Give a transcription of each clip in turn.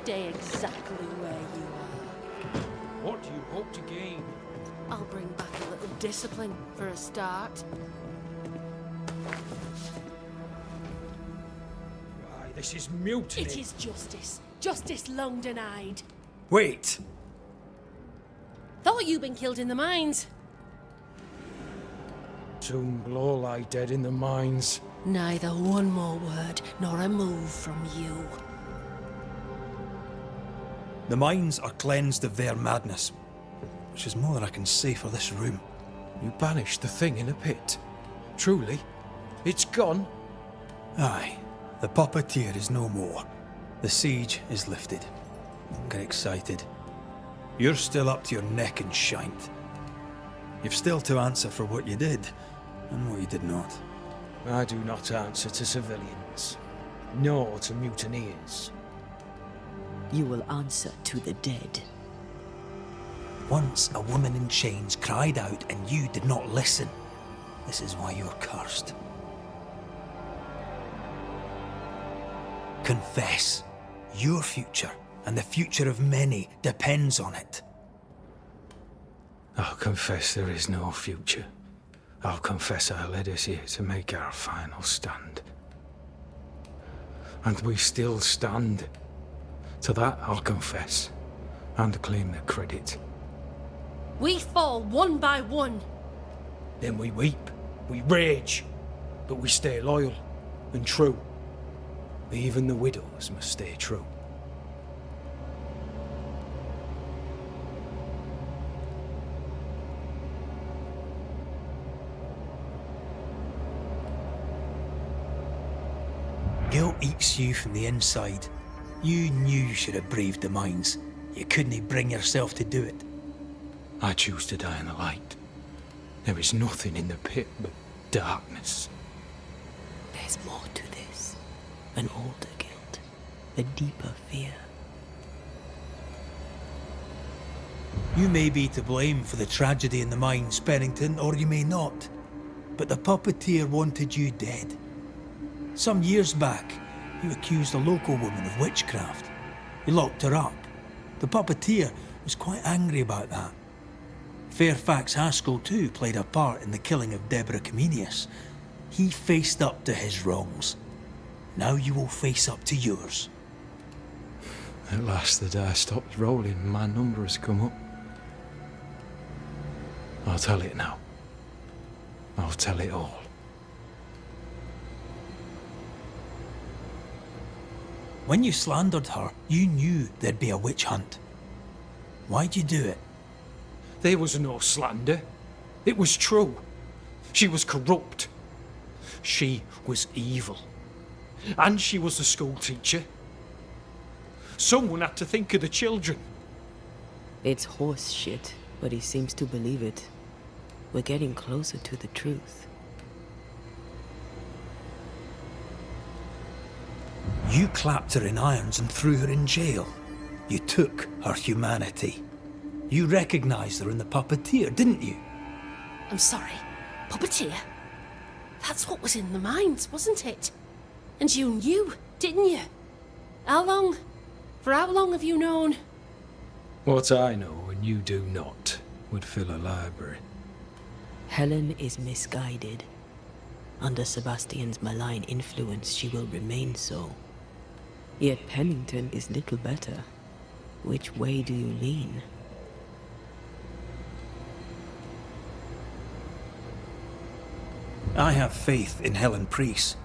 stay exactly where you are. What do you hope to gain? I'll bring back a little discipline for a start. Why, this is mutiny. It is justice. Justice long denied. Wait! Thought you'd been killed in the mines. Soon will lie dead in the mines. Neither one more word nor a move from you. The mines are cleansed of their madness, which is more than I can say for this room. You banished the thing in a pit. Truly? It's gone? Aye, the puppeteer is no more. The siege is lifted. Don't get excited. You're still up to your neck in shite. You've still to answer for what you did, and what you did not. I do not answer to civilians, nor to mutineers. You will answer to the dead. Once a woman in chains cried out and you did not listen. This is why you're cursed. Confess. Your future, and the future of many, depends on it. I'll confess there is no future. I'll confess I led us here to make our final stand. And we still stand. To that I'll confess, and claim the credit. We fall one by one. Then we weep, we rage, but we stay loyal and true. Even the widows must stay true. Guilt eats you from the inside. You knew you should have braved the mines. You couldn't bring yourself to do it. I choose to die in the light. There is nothing in the pit but darkness. There's more to this. An older guilt. A deeper fear. You may be to blame for the tragedy in the mines, Pennington, or you may not. But the puppeteer wanted you dead. Some years back, you accused a local woman of witchcraft. You locked her up. The puppeteer was quite angry about that. Fairfax Haskell too played a part in the killing of Deborah Comenius. He faced up to his wrongs. Now you will face up to yours. At last the die stops rolling and my number has come up. I'll tell it now. I'll tell it all. When you slandered her, you knew there'd be a witch hunt. Why'd you do it? There was no slander. It was true. She was corrupt. She was evil. And she was a school teacher. Someone had to think of the children. It's horse shit, but he seems to believe it. We're getting closer to the truth. You clapped her in irons and threw her in jail. You took her humanity. You recognized her in the puppeteer, didn't you? I'm sorry. Puppeteer? That's what was in the mines, wasn't it? And you knew, didn't you? How long? For how long have you known? What I know and you do not would fill a library. Helen is misguided. Under Sebastian's malign influence, she will remain so. Yet Pennington is little better. Which way do you lean? I have faith in Helen Priest.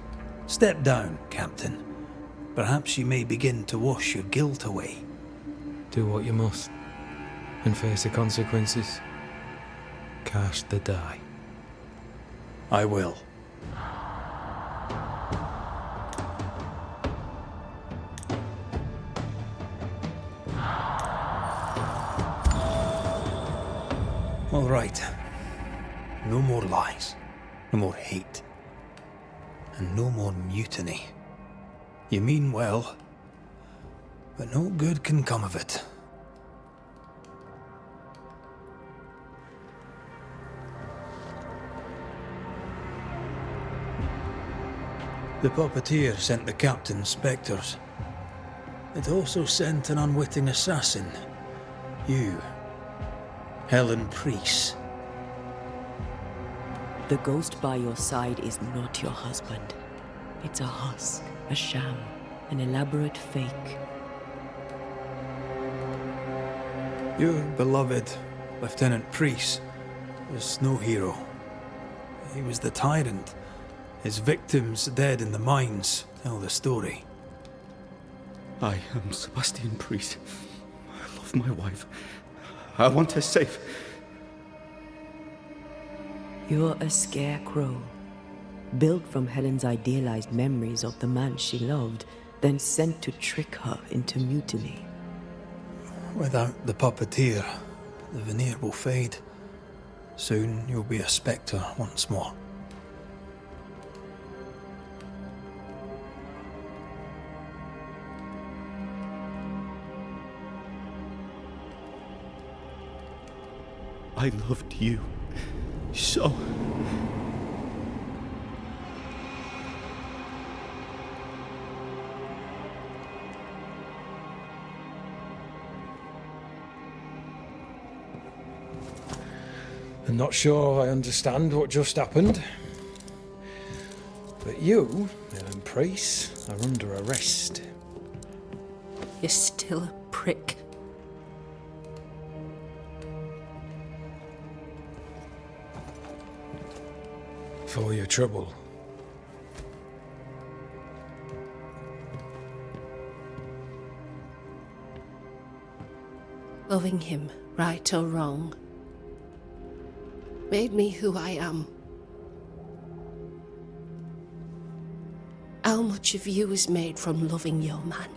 Step down, Captain. Perhaps you may begin to wash your guilt away. Do what you must, and face the consequences. Cast the die. I will. All right. No more lies. No more hate. And no more mutiny. You mean well, but no good can come of it. The puppeteer sent the captain spectres. It also sent an unwitting assassin. You, Helen Priest. The ghost by your side is not your husband. It's a husk, a sham, an elaborate fake. Your beloved Lieutenant Priest was no hero. He was the tyrant. His victims dead in the mines tell the story. I am Sebastian Priest. I love my wife. I want her safe. You're a scarecrow, built from Helen's idealized memories of the man she loved, then sent to trick her into mutiny. Without the puppeteer, the veneer will fade. Soon you'll be a spectre once more. I loved you so. I'm not sure I understand what just happened. But you, Helen Priest, are under arrest. You're still a prick. For your trouble. Loving him, right or wrong, made me who I am. How much of you is made from loving your man?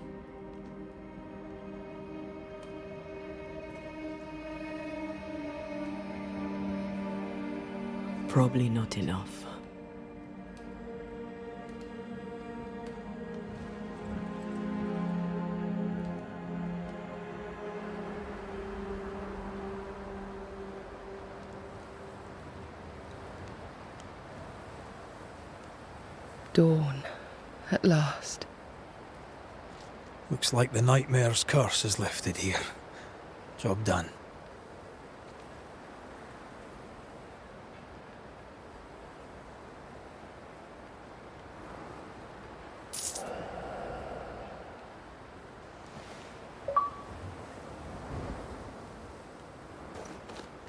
Probably not enough. Dawn, at last. Looks like the nightmare's curse is lifted here. Job done.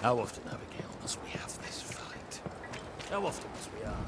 How often, Abigail, must we have this fight? How often must we argue?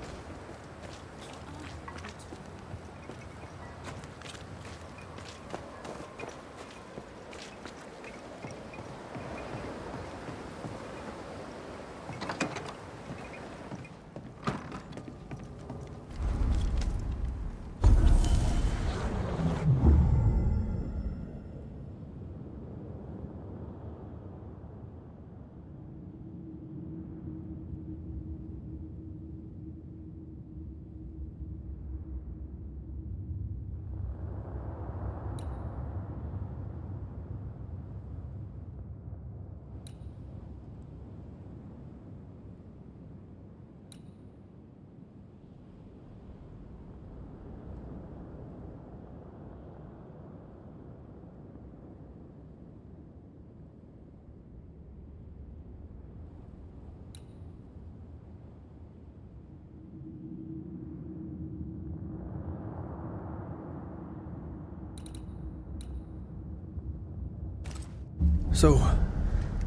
So,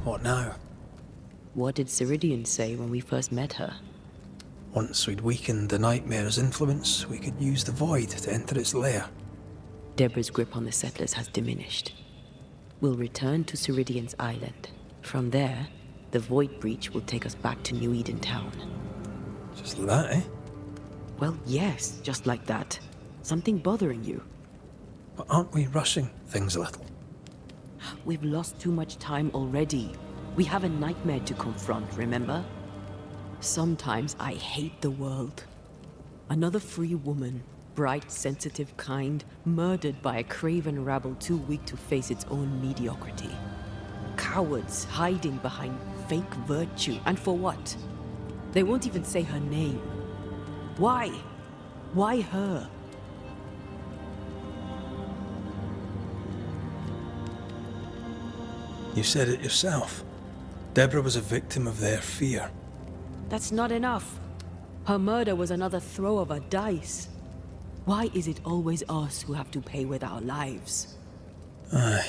what now? What did Ceridian say when we first met her? Once we'd weakened the nightmare's influence, we could use the void to enter its lair. Deborah's grip on the settlers has diminished. We'll return to Ceridian's island. From there, the void breach will take us back to New Eden Town. Just like that, eh? Well, yes, just like that. Something bothering you. But aren't we rushing things a little? We've lost too much time already. We have a nightmare to confront, remember? Sometimes I hate the world. Another free woman, bright, sensitive, kind, murdered by a craven rabble too weak to face its own mediocrity. Cowards hiding behind fake virtue, and for what? They won't even say her name. Why? Why her? You said it yourself. Deborah was a victim of their fear. That's not enough. Her murder was another throw of a dice. Why is it always us who have to pay with our lives? Aye.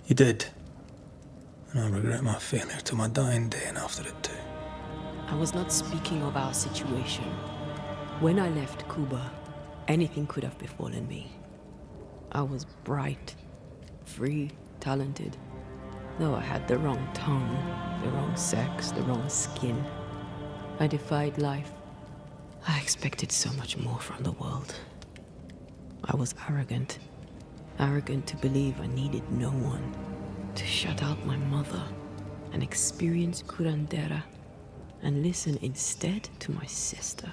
You did. And I'll regret my failure till my dying day and after it too. I was not speaking of our situation. When I left Cuba, anything could have befallen me. I was bright, free, talented. Though I had the wrong tongue, the wrong sex, the wrong skin. I defied life. I expected so much more from the world. I was arrogant. Arrogant to believe I needed no one. To shut out my mother and experience curandera and listen instead to my sister.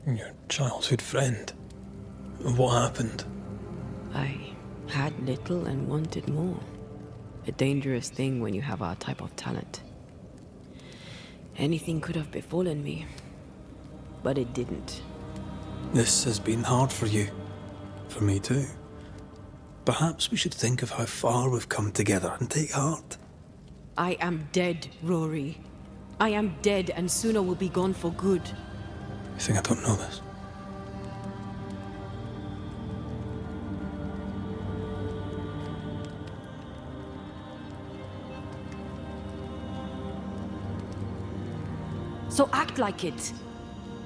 Your childhood friend. What happened? I had little and wanted more. A dangerous thing when you have our type of talent. Anything could have befallen me, but it didn't. This has been hard for you. For me too. Perhaps we should think of how far we've come together and take heart. I am dead, Rory. I am dead, and sooner will be gone for good. You think I don't know this? So act like it.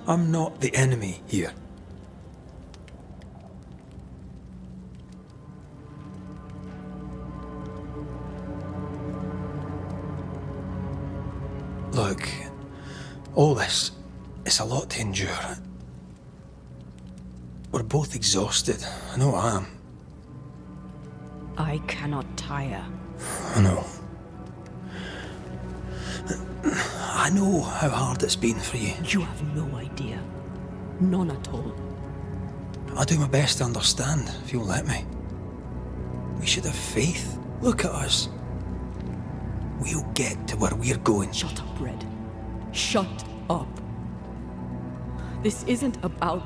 I'm not the enemy here. Look, all this, it's a lot to endure. We're both exhausted. I know I am. I cannot tire. I know. I know how hard it's been for you. You have no idea. None at all. I'll do my best to understand, if you'll let me. We should have faith. Look at us. We'll get to where we're going. Shut up, Red. Shut up. This isn't about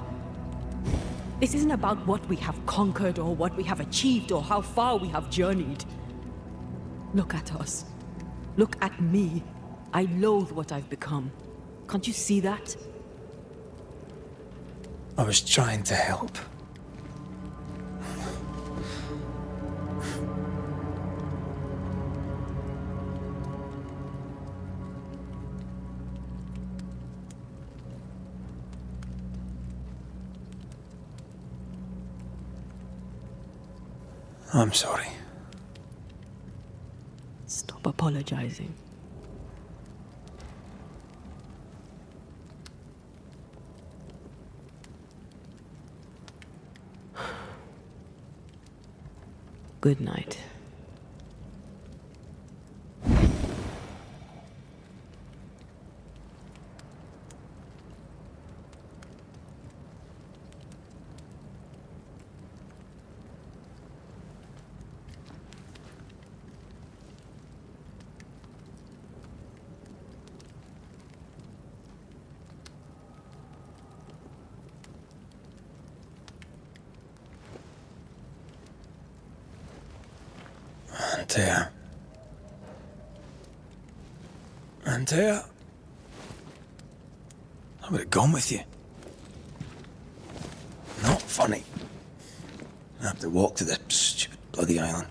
what we have conquered or what we have achieved or how far we have journeyed. Look at us. Look at me. I loathe what I've become. Can't you see that? I was trying to help. I'm sorry. Stop apologizing. Good night. Antea. I would have gone with you. Not funny. I have to walk to the stupid bloody island.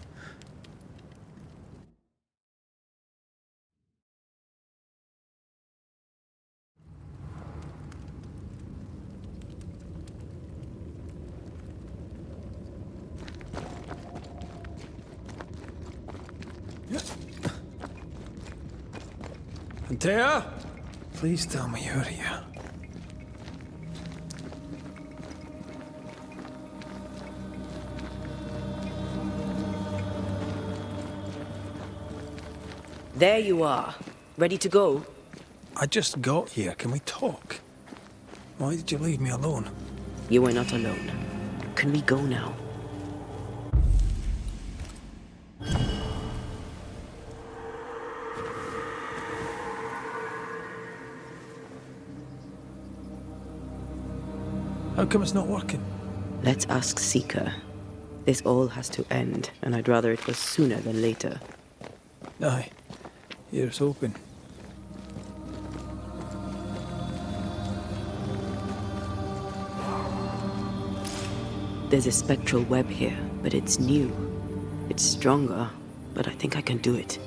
Antea? Please tell me you're here. There you are. Ready to go? I just got here. Can we talk? Why did you leave me alone? You are not alone. Can we go now? How come it's not working? Let's ask Seeker. This all has to end, and I'd rather it was sooner than later. Aye. Here's hoping. There's a spectral web here, but it's new. It's stronger, but I think I can do it.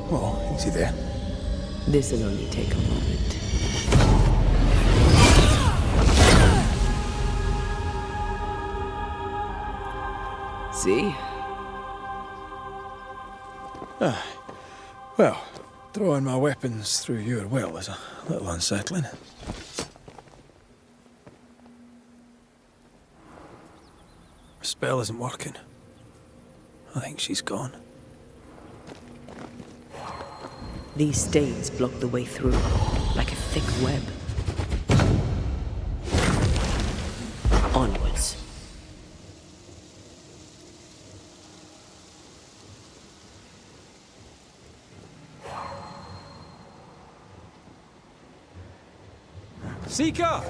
Well, easy there. This'll only take a moment. See? Well, throwing my weapons through your will is a little unsettling. Her spell isn't working. I think she's gone. These stains block the way through, like a thick web. Onwards. Seeker!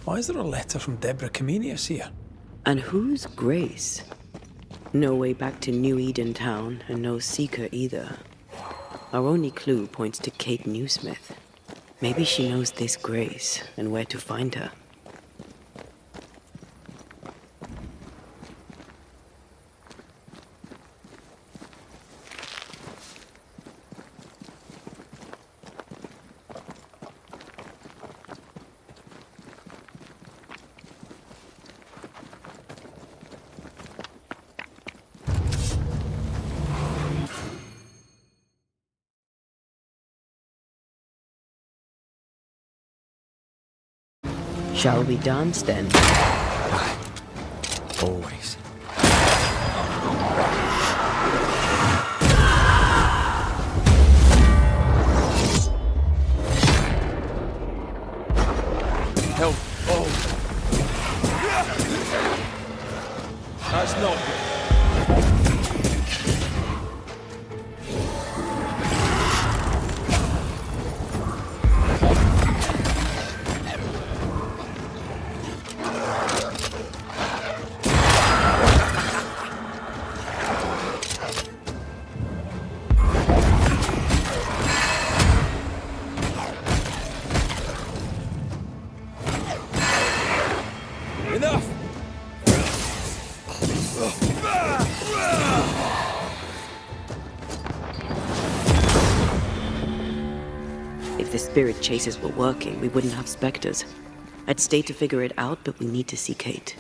Why is there a letter from Deborah Comenius here? And who's Grace? No way back to New Eden Town, and no Seeker either. Our only clue points to Kate Newsmith. Maybe she knows this Grace, and where to find her. Shall we dance then? Always. Help! Oh! That's not good. Enough! If the spirit chases were working, we wouldn't have specters. I'd stay to figure it out, but we need to see Kate.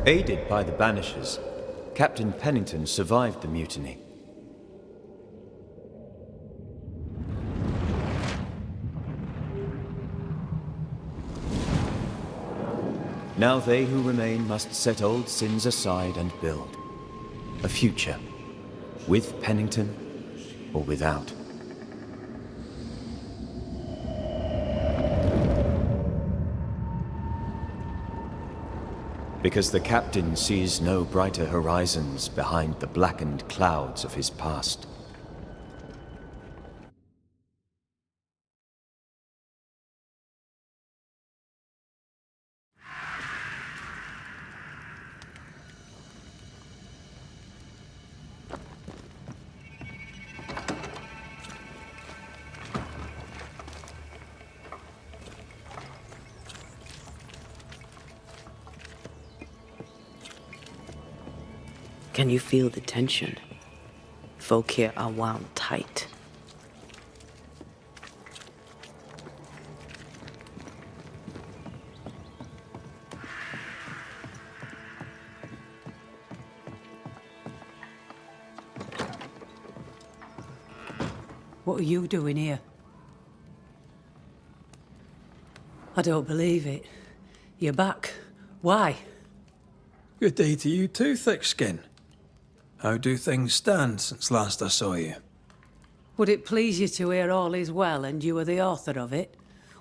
Aided by the Banishers, Captain Pennington survived the mutiny. Now they who remain must set old sins aside and build a future, with Pennington or without. Because the captain sees no brighter horizons behind the blackened clouds of his past. Can you feel the tension? Folk here are wound tight. What are you doing here? I don't believe it. You're back. Why? Good day to you too, Thickskin. How do things stand since last I saw you? Would it please you to hear all is well and you are the author of it?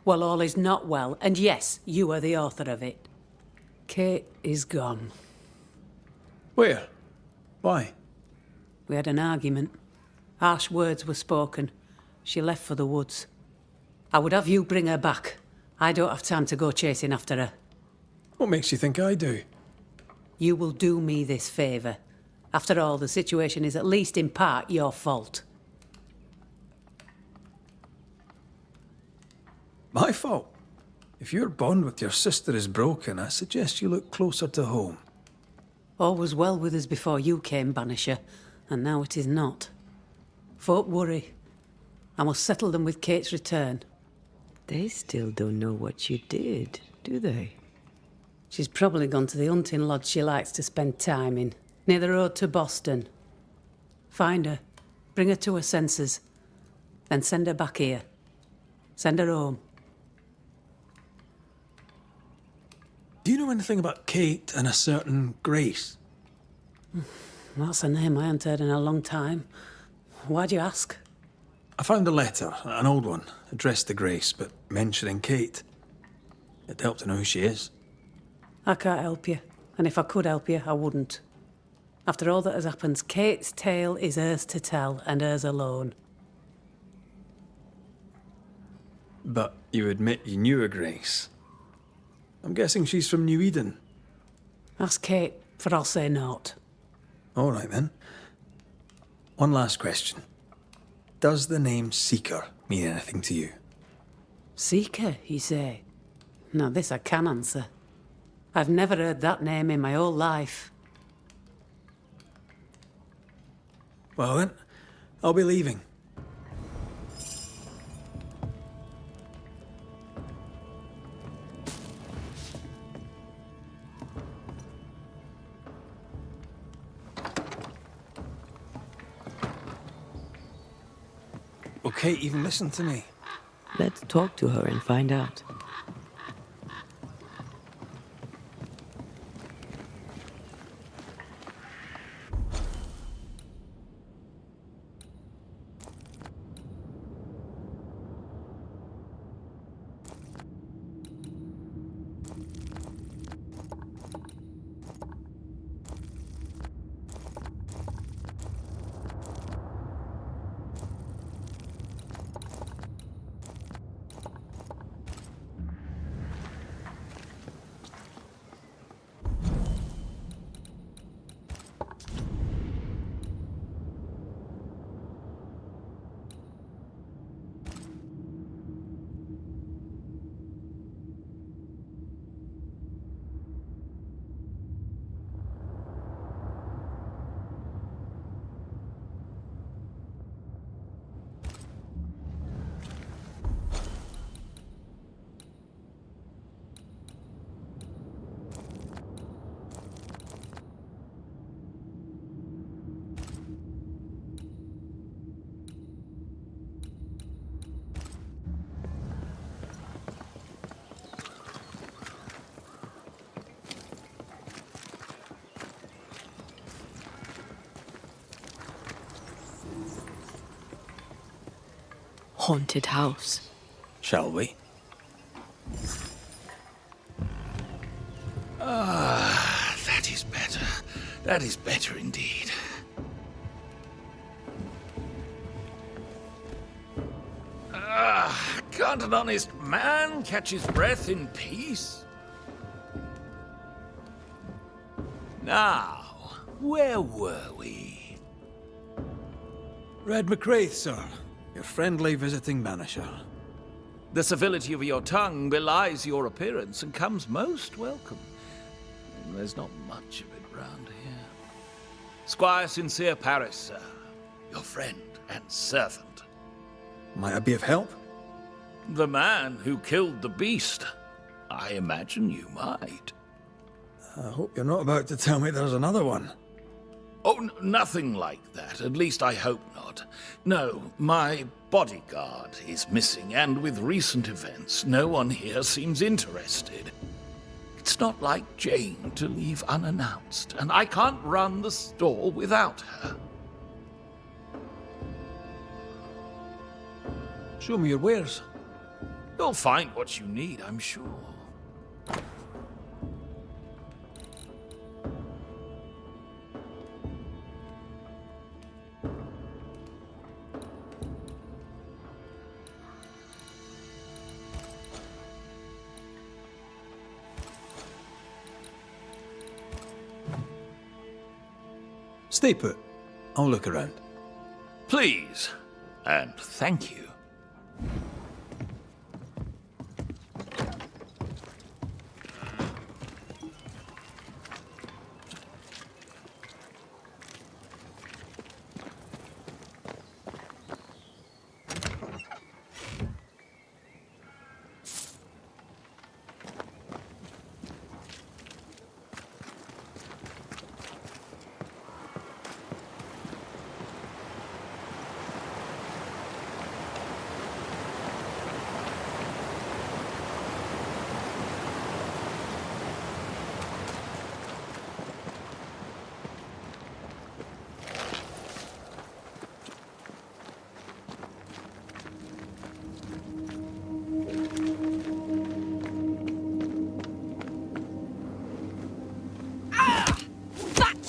Well, all is not well, and yes, you are the author of it. Kate is gone. Where? Why? We had an argument. Harsh words were spoken. She left for the woods. I would have you bring her back. I don't have time to go chasing after her. What makes you think I do? You will do me this favour. After all, the situation is at least in part your fault. My fault? If your bond with your sister is broken, I suggest you look closer to home. All was well with us before you came, Banisher, and now it is not. Folk worry. I must settle them with Kate's return. They still don't know what you did, do they? She's probably gone to the hunting lodge she likes to spend time in, near the road to Boston. Find her, bring her to her senses, then send her back here. Send her home. Do you know anything about Kate and a certain Grace? That's a name I haven't heard in a long time. Why'd you ask? I found a letter, an old one, addressed to Grace, but mentioning Kate. It'd help to know who she is. I can't help you, and if I could help you, I wouldn't. After all that has happened, Kate's tale is hers to tell, and hers alone. But you admit you knew a Grace. I'm guessing she's from New Eden. Ask Kate, for I'll say naught. All right, then. One last question. Does the name Seeker mean anything to you? Seeker, you say? Now this I can answer. I've never heard that name in my whole life. Well then, I'll be leaving. Will Kate even listen to me? Let's talk to her and find out. Haunted house. Shall we? That is better. That is better indeed. Can't an honest man catch his breath in peace? Now, where were we? Red McCraith, sir. Your friendly visiting banisher. The civility of your tongue belies your appearance and comes most welcome. There's not much of it round here. Squire Sincere Paris, sir. Your friend and servant. Might I be of help? The man who killed the beast. I imagine you might. I hope you're not about to tell me there's another one. Oh, nothing like that. At least I hope not. No, my bodyguard is missing, and with recent events, no one here seems interested. It's not like Jane to leave unannounced, and I can't run the store without her. Show me your wares. You'll find what you need, I'm sure. Stay put. I'll look around. Please, and thank you.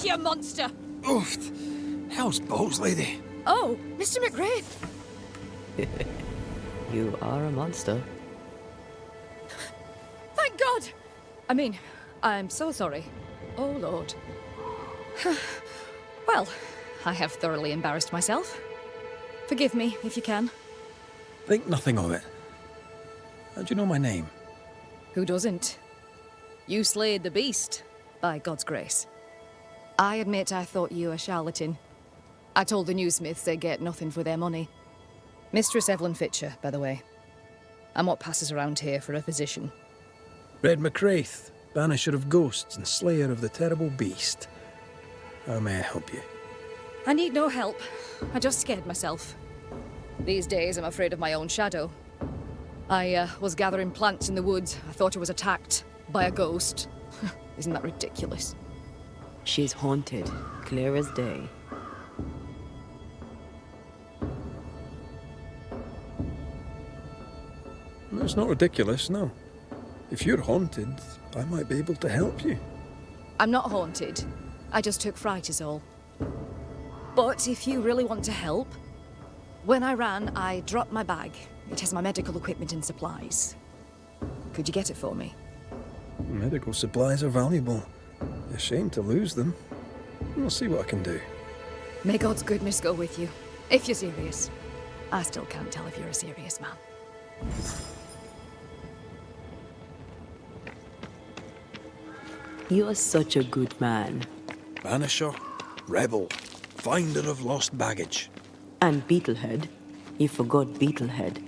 You monster! Oof! Hell's balls, lady. Oh, Mr. McGrath! You are a monster. Thank God! I mean, I'm so sorry. Oh, Lord. Well, I have thoroughly embarrassed myself. Forgive me, if you can. Think nothing of it. How do you know my name? Who doesn't? You slayed the beast, by God's grace. I admit I thought you a charlatan. I told the newsmiths they get nothing for their money. Mistress Evelyn Fitcher, by the way. I'm what passes around here for a physician. Red McCraith, banisher of ghosts and slayer of the terrible beast. How may I help you? I need no help. I just scared myself. These days I'm afraid of my own shadow. I was gathering plants in the woods. I thought I was attacked by a ghost. Isn't that ridiculous? She's haunted, clear as day. It's not ridiculous, no. If you're haunted, I might be able to help you. I'm not haunted. I just took fright is all. But if you really want to help, when I ran, I dropped my bag. It has my medical equipment and supplies. Could you get it for me? Medical supplies are valuable. A shame to lose them. We'll see what I can do. May God's goodness go with you, if you're serious. I still can't tell if you're a serious man. You are such a good man. Banisher, rebel, finder of lost baggage. And Beetlehead. You forgot Beetlehead.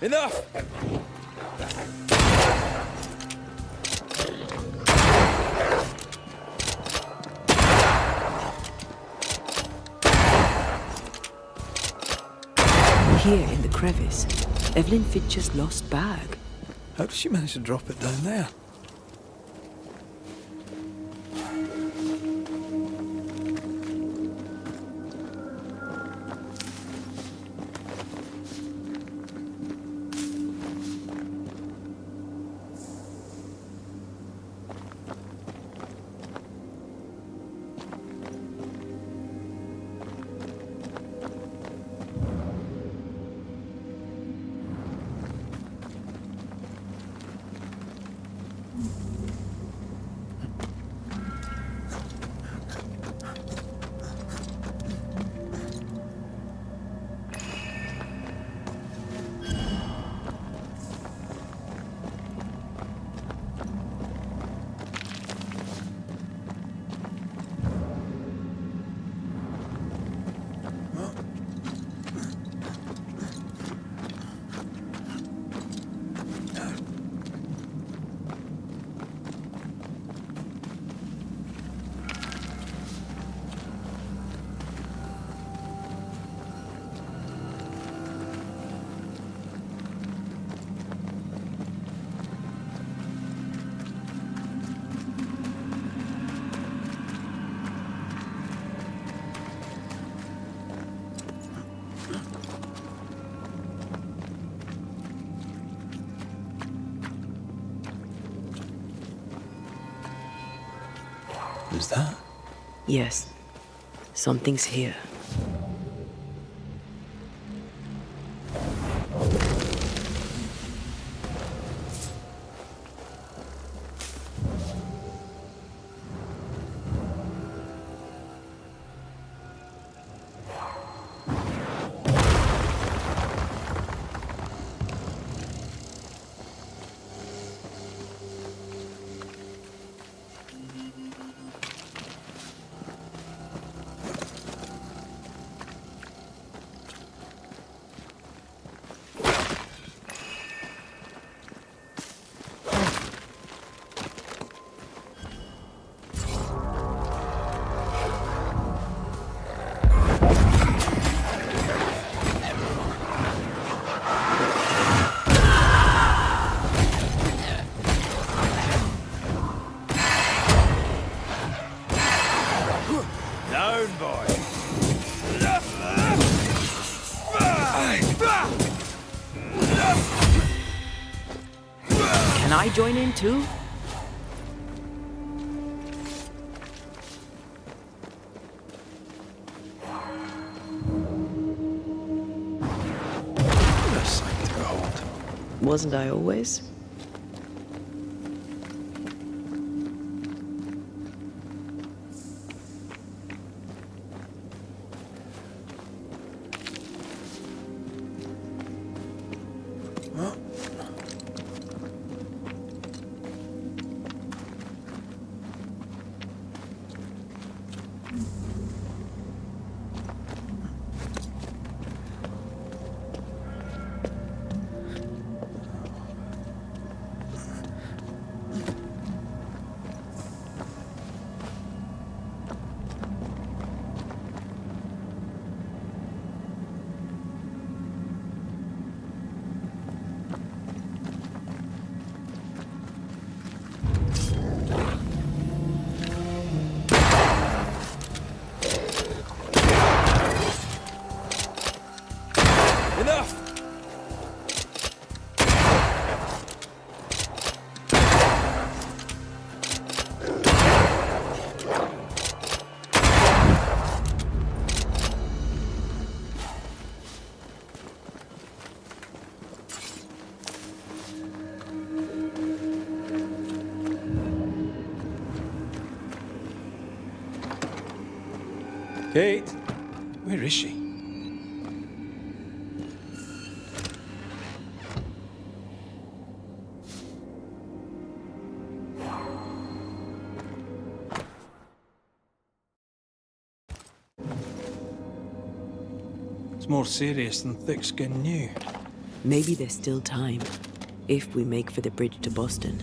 Enough! Here in the crevice, Evelyn Fitcher's lost bag. How did she manage to drop it down there? Was that? Yes. Something's here. Can I join in too? A sight to behold. Wasn't I always? Kate, where is she? It's more serious than thick-skinned knew. Maybe there's still time, if we make for the bridge to Boston.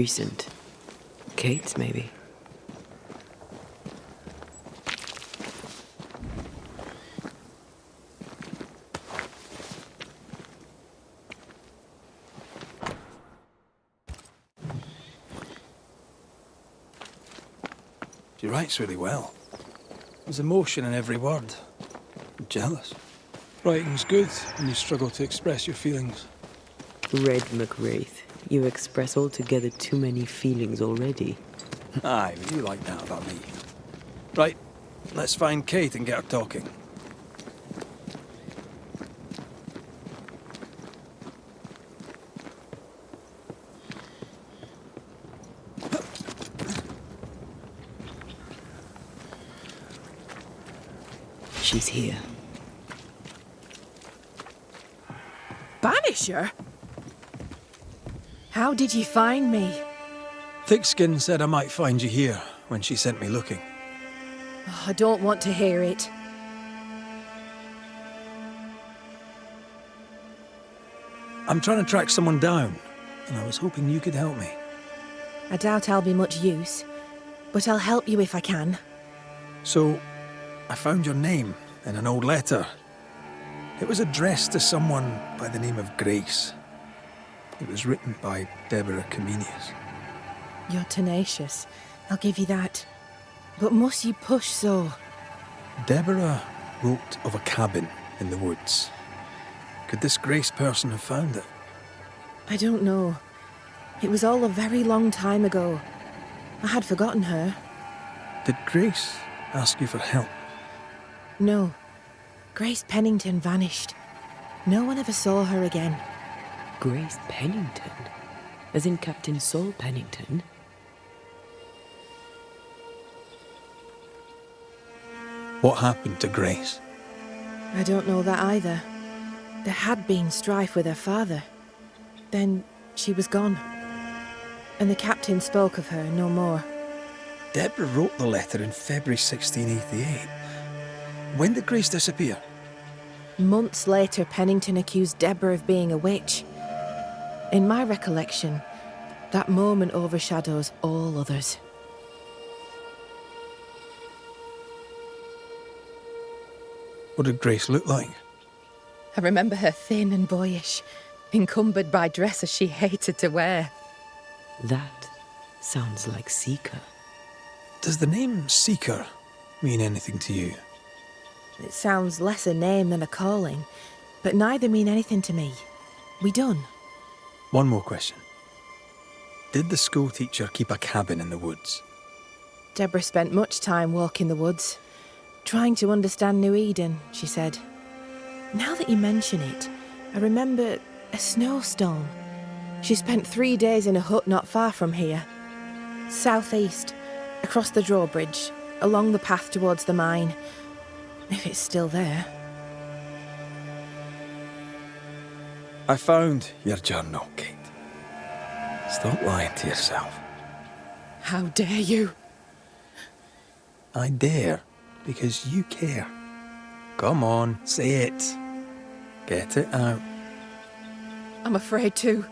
Recent. Kate's, maybe. She writes really well. There's emotion in every word. I'm jealous. Writing's good when you struggle to express your feelings. Red McWraith, you express altogether too many feelings already. Aye, but you like that about me. Right, let's find Kate and get her talking. She's here. Banisher? How did you find me? Thickskin said I might find you here when she sent me looking. Oh, I don't want to hear it. I'm trying to track someone down, and I was hoping you could help me. I doubt I'll be much use, but I'll help you if I can. So, I found your name in an old letter. It was addressed to someone by the name of Grace. It was written by Deborah Comenius. You're tenacious, I'll give you that. But must you push so? Deborah wrote of a cabin in the woods. Could this Grace person have found it? I don't know. It was all a very long time ago. I had forgotten her. Did Grace ask you for help? No. Grace Pennington vanished. No one ever saw her again. Grace Pennington? As in Captain Saul Pennington? What happened to Grace? I don't know that either. There had been strife with her father. Then she was gone. And the captain spoke of her no more. Deborah wrote the letter in February 1688. When did Grace disappear? Months later, Pennington accused Deborah of being a witch. In my recollection, that moment overshadows all others. What did Grace look like? I remember her thin and boyish, encumbered by dresses she hated to wear. That sounds like Seeker. Does the name Seeker mean anything to you? It sounds less a name than a calling, but neither mean anything to me. We done. One more question. Did the school teacher keep a cabin in the woods? Deborah spent much time walking the woods, trying to understand New Eden, she said. Now that you mention it, I remember a snowstorm. She spent 3 days in a hut not far from here. Southeast, across the drawbridge, along the path towards the mine. If it's still there. I found your journal, Kate. Stop lying to yourself. How dare you? I dare, because you care. Come on, say it. Get it out. I'm afraid to.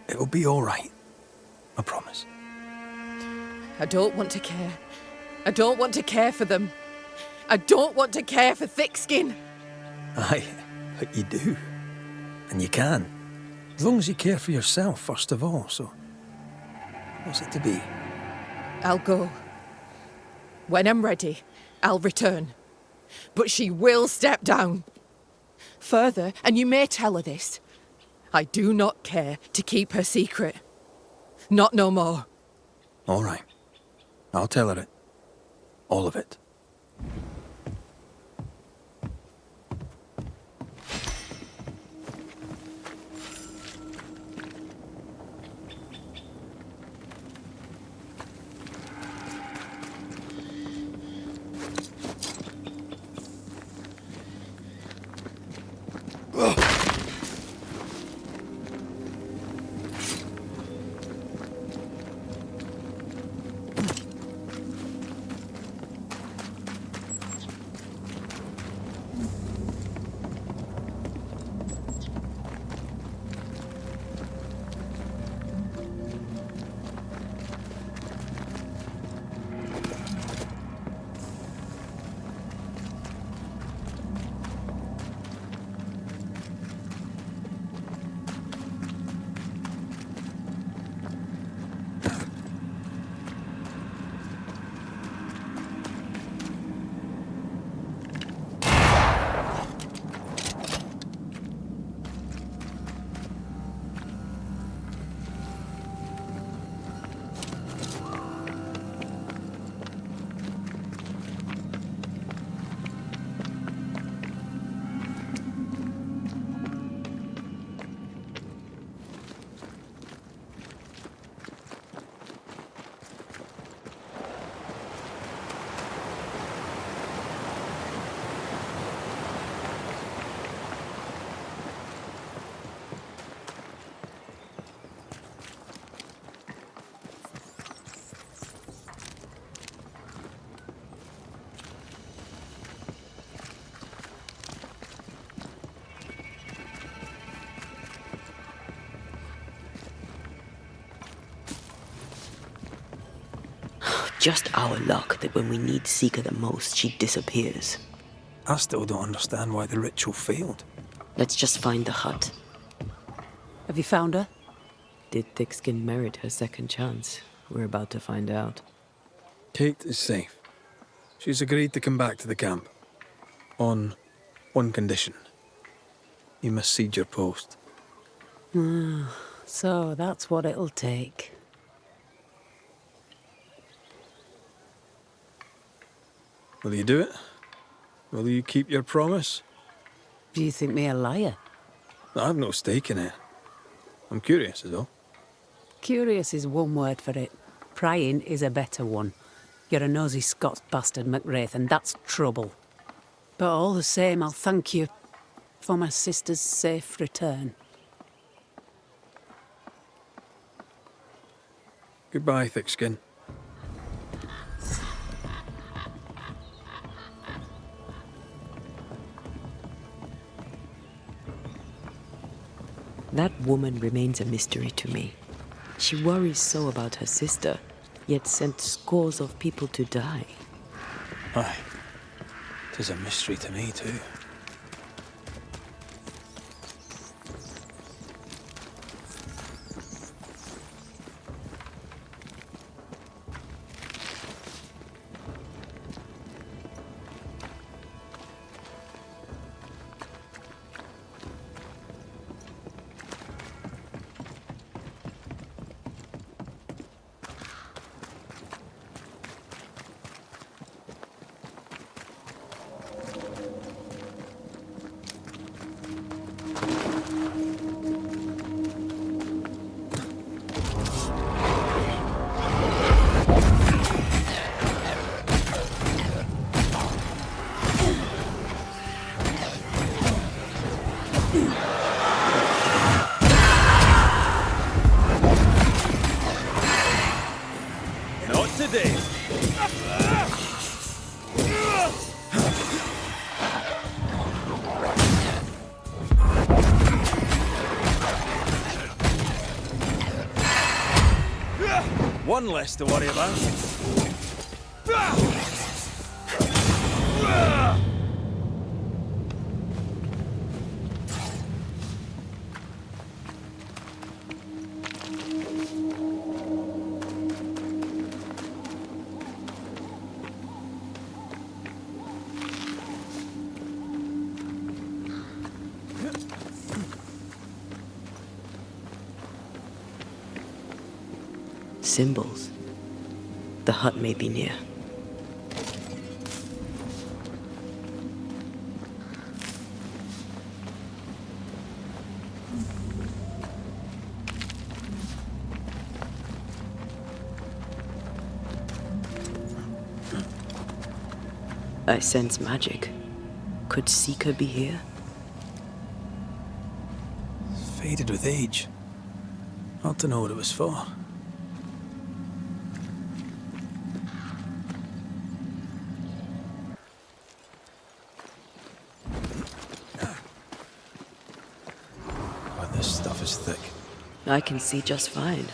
It'll be all right. I promise. I don't want to care. I don't want to care for them. I don't want to care for Thickskin. Aye, but you do. And you can. As long as you care for yourself, first of all, so... What's it to be? I'll go. When I'm ready, I'll return. But she will step down. Further, and you may tell her this, I do not care to keep her secret. Not no more. All right. I'll tell her it. All of it. just our luck that when we need Seeker the most, she disappears. I still don't understand why the ritual failed. Let's just find the hut. Have you found her? Did Thickskin merit her second chance? We're about to find out. Kate is safe. She's agreed to come back to the camp. On one condition. You must cede your post. So that's what it'll take. Will you do it? Will you keep your promise? Do you think me a liar? I've no stake in it. I'm curious, is all. Curious is one word for it. Prying is a better one. You're a nosy Scots bastard, McWraith, and that's trouble. But all the same, I'll thank you for my sister's safe return. Goodbye, Thickskin. That woman remains a mystery to me. She worries so about her sister, yet sent scores of people to die. Aye. 'Tis a mystery to me, too. One less to worry about. Symbols. The hut may be near. I sense magic. Could Seeker be here? Faded with age. Ought to know what it was for. This stuff is thick. I can see just fine.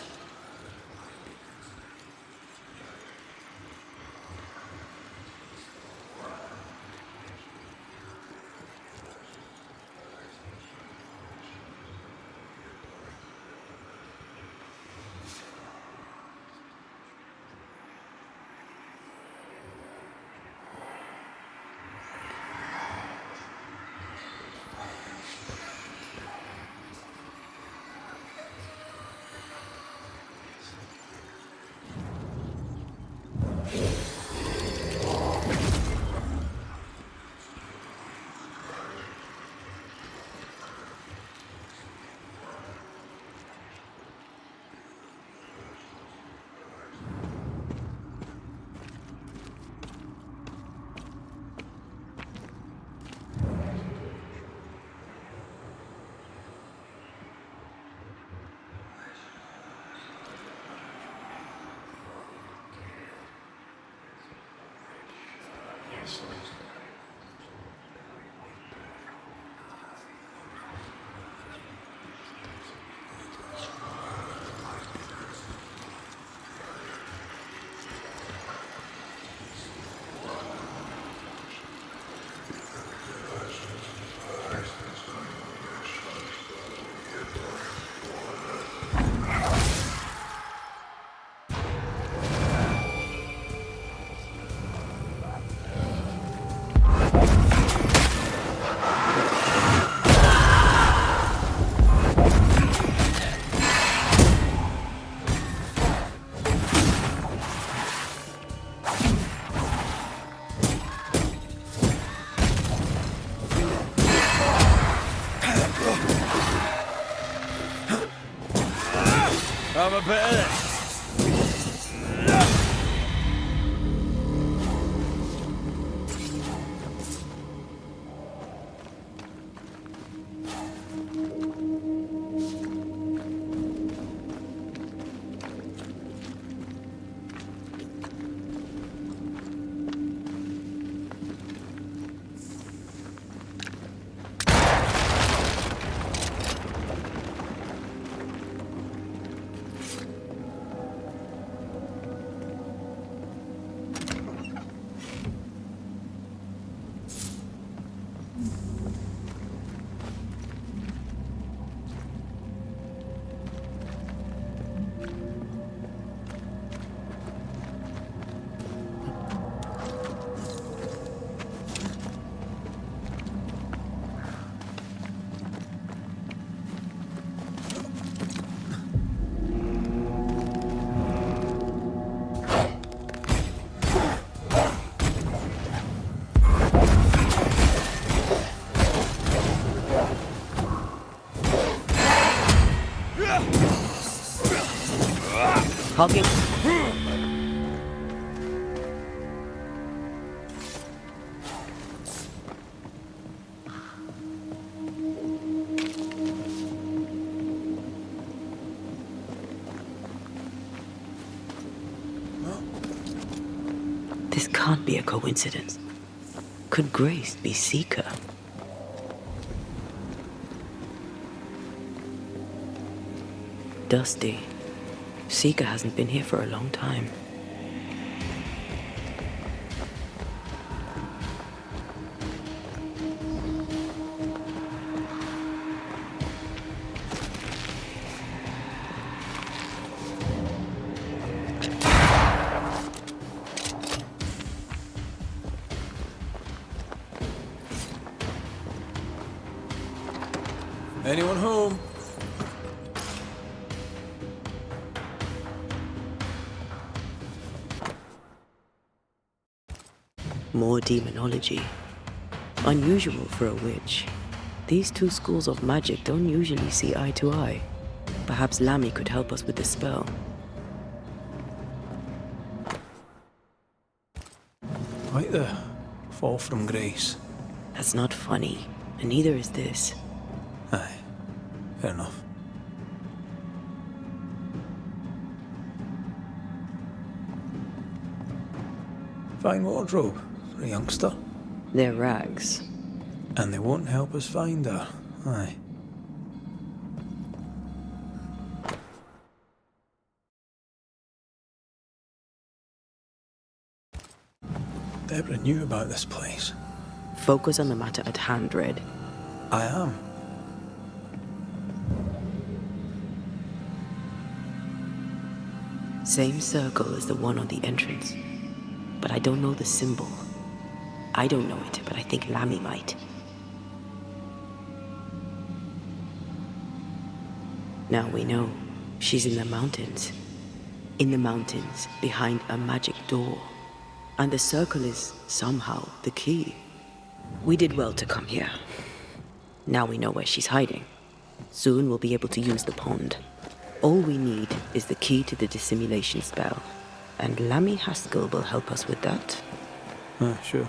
have a bit of this. Hogging. This can't be a coincidence. Could Grace be Seeker? Dusty. Seeker hasn't been here for a long time. Anyone home? More demonology. Unusual for a witch. These two schools of magic don't usually see eye to eye. Perhaps Lammy could help us with the spell. Quite the fall from grace. That's not funny, and neither is this. Aye, fair enough. Fine wardrobe for a youngster. They're rags. And they won't help us find her. Aye. Deborah knew about this place. Focus on the matter at hand, Red. I am. Same circle as the one on the entrance. But I don't know the symbol. I don't know it, but I think Lammy might. Now we know. She's in the mountains. In the mountains, behind a magic door. And the circle is, somehow, the key. We did well to come here. Now we know where she's hiding. Soon we'll be able to use the pond. All we need is the key to the dissimulation spell. And Lammy Haskell will help us with that. Sure.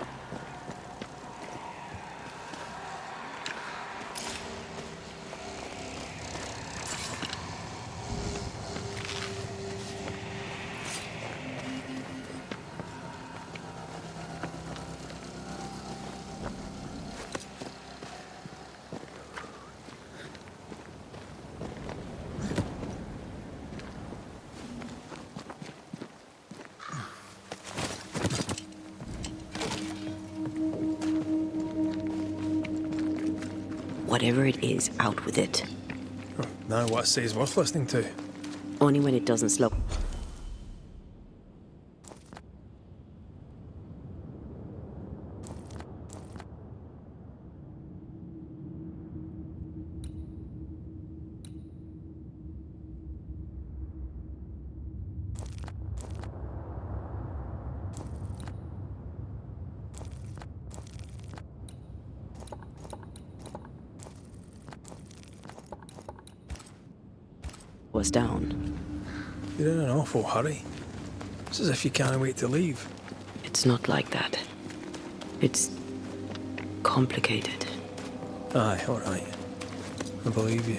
Whatever it is, out with it. Now what I say is worth listening to. Only when it doesn't slow. Was down. You're in an awful hurry. It's as if you can't wait to leave. It's not like that. It's complicated. Aye, all right. I believe you.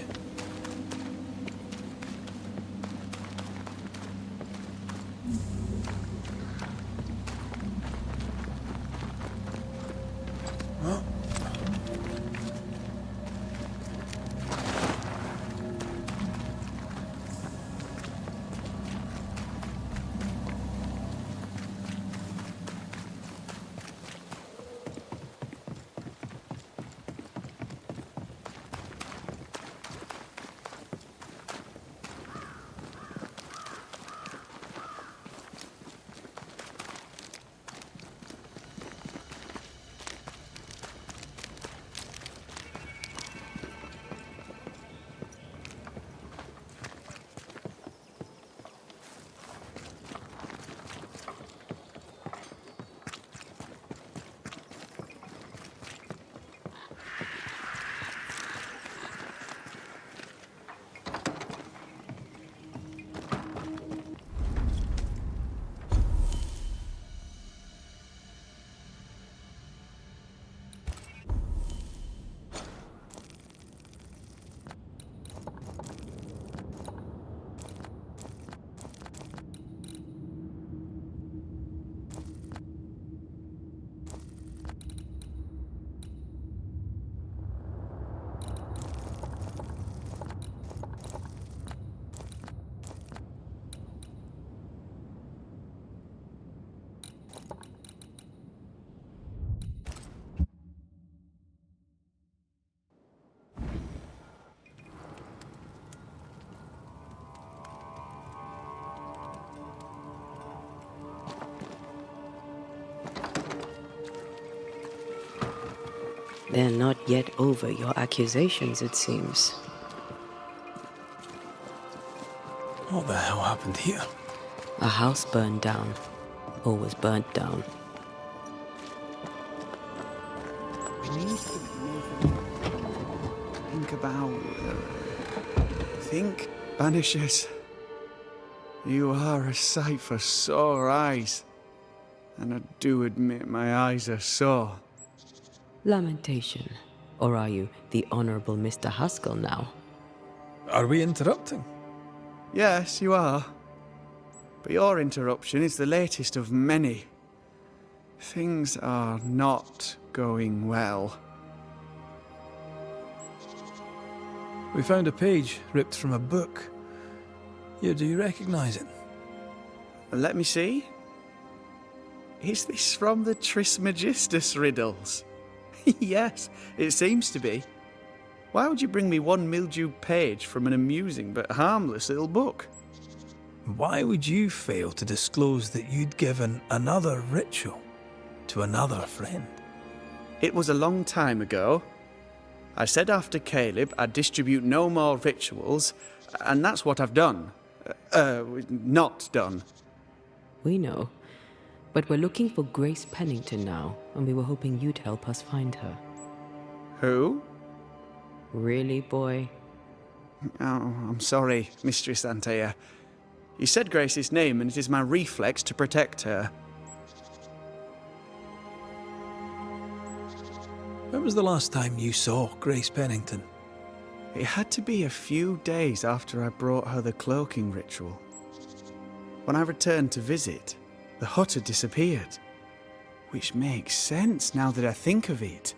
They're not yet over your accusations, it seems. What the hell happened here? A house burned down. Or was burnt down. We need to think about... think, Banishers. You are a sight for sore eyes. And I do admit my eyes are sore. Lamentation. Or are you the Honourable Mr. Haskell now? Are we interrupting? Yes, you are. But your interruption is the latest of many. Things are not going well. We found a page ripped from a book. Here, do you recognise it? Let me see. Is this from the Trismegistus riddles? Yes, it seems to be. Why would you bring me one mildewed page from an amusing but harmless little book? Why would you fail to disclose that you'd given another ritual to another friend? It was a long time ago. I said after Caleb I'd distribute no more rituals, and that's what I've done. Not done. We know. But we're looking for Grace Pennington now, and we were hoping you'd help us find her. Who? Really, boy? Oh, I'm sorry, Mistress Antea. You said Grace's name, and it is my reflex to protect her. When was the last time you saw Grace Pennington? It had to be a few days after I brought her the cloaking ritual. When I returned to visit, the hut had disappeared. Which makes sense now that I think of it.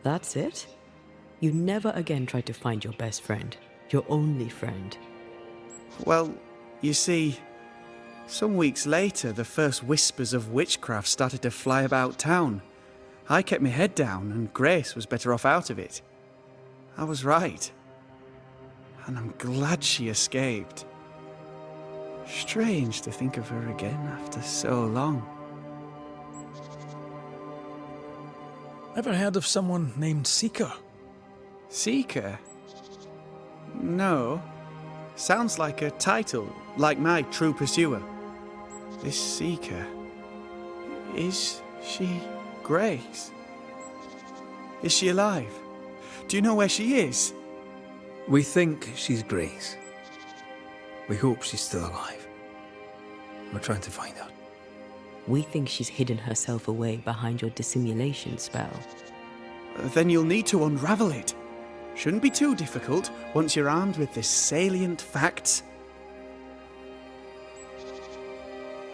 That's it? You never again tried to find your best friend, your only friend. Well, you see, some weeks later, the first whispers of witchcraft started to fly about town. I kept my head down, and Grace was better off out of it. I was right. And I'm glad she escaped. Strange to think of her again after so long. Ever heard of someone named Seeker? Seeker? No. Sounds like a title, like my true pursuer. This Seeker... Is she Grace? Is she alive? Do you know where she is? We think she's Grace. We hope she's still alive. We're trying to find her. We think she's hidden herself away behind your dissimulation spell. Then you'll need to unravel it. Shouldn't be too difficult once you're armed with the salient facts.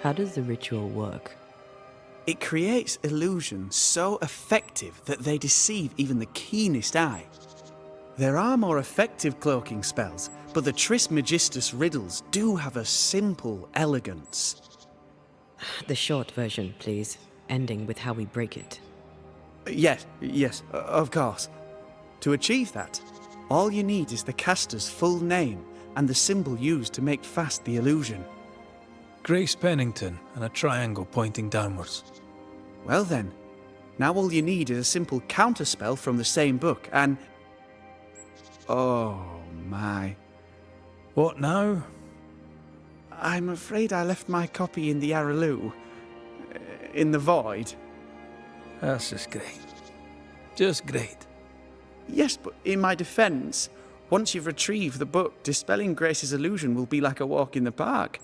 How does the ritual work? It creates illusions so effective that they deceive even the keenest eye. There are more effective cloaking spells, but the Trismegistus riddles do have a simple elegance. The short version, please, ending with how we break it. Yes, of course. To achieve that, all you need is the caster's full name and the symbol used to make fast the illusion. Grace Pennington and a triangle pointing downwards. Well then, now all you need is a simple counterspell from the same book and... Oh my. What now? I'm afraid I left my copy in the Araloo. In the void. That's just great. Just great. Yes, but in my defence, once you've retrieved the book, dispelling Grace's illusion will be like a walk in the park.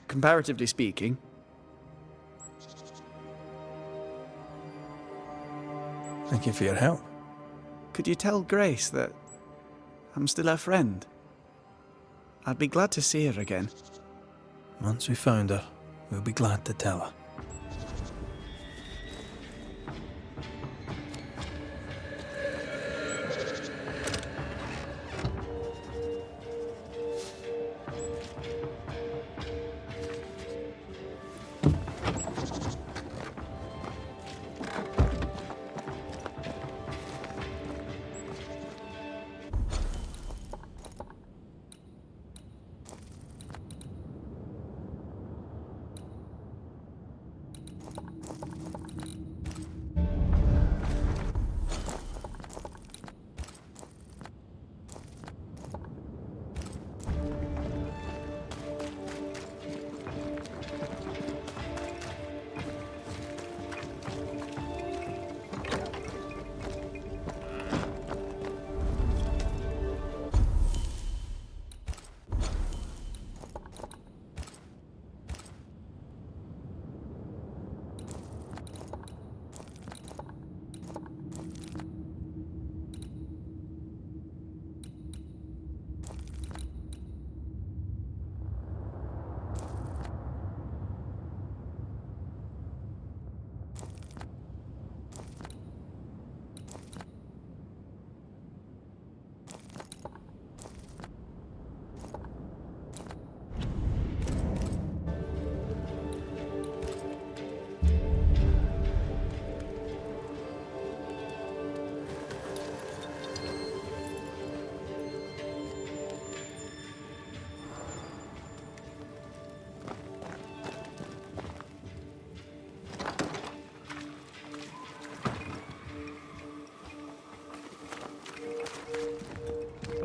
Comparatively speaking. Thank you for your help. Could you tell Grace that I'm still her friend? I'd be glad to see her again. Once we found her, we'll be glad to tell her.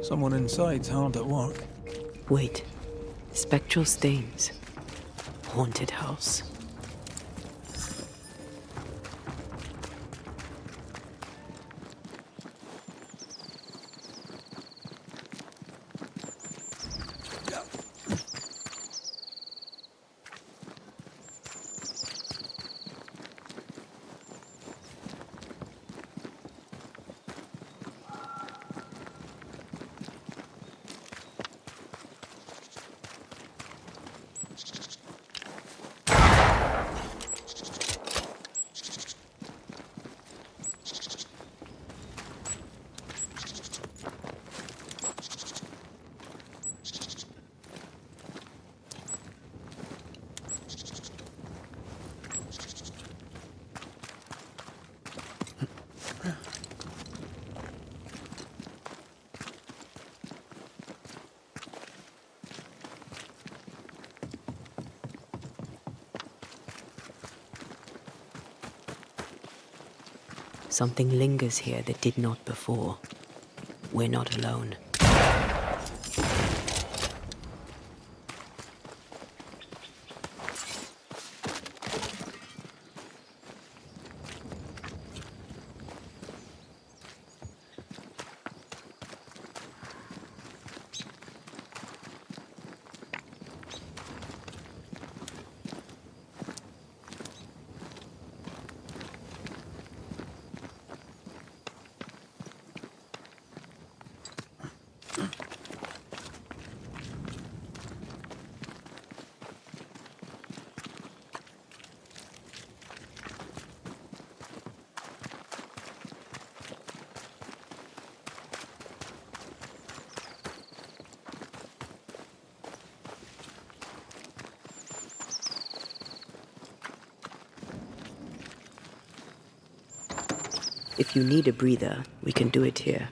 Someone inside's hard at work. Wait. Spectral stains. Haunted house. Something lingers here that did not before. We're not alone. If you need a breather, we can do it here.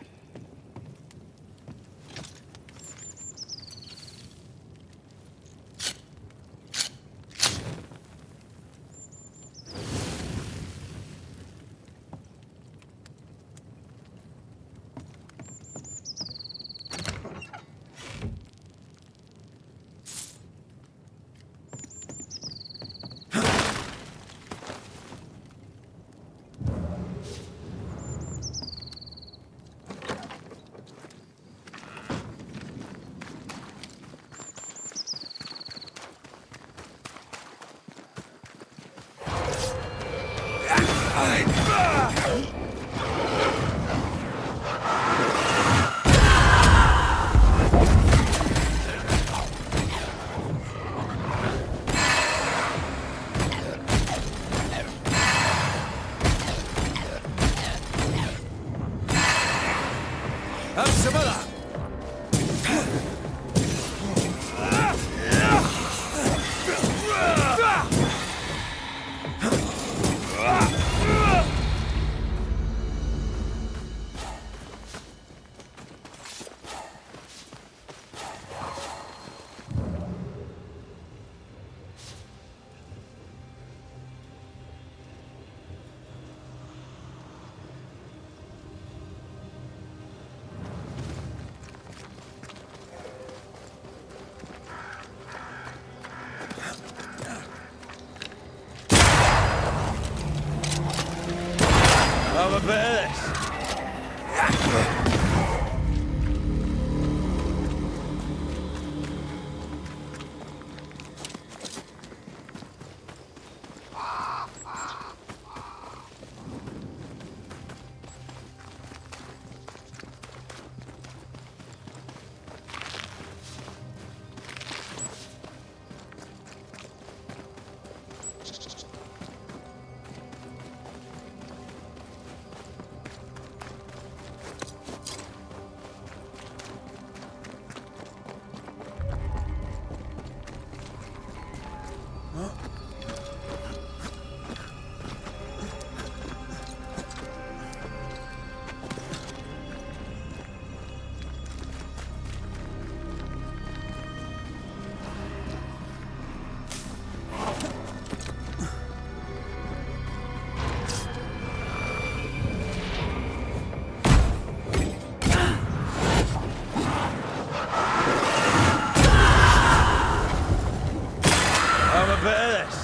Have a bit of this.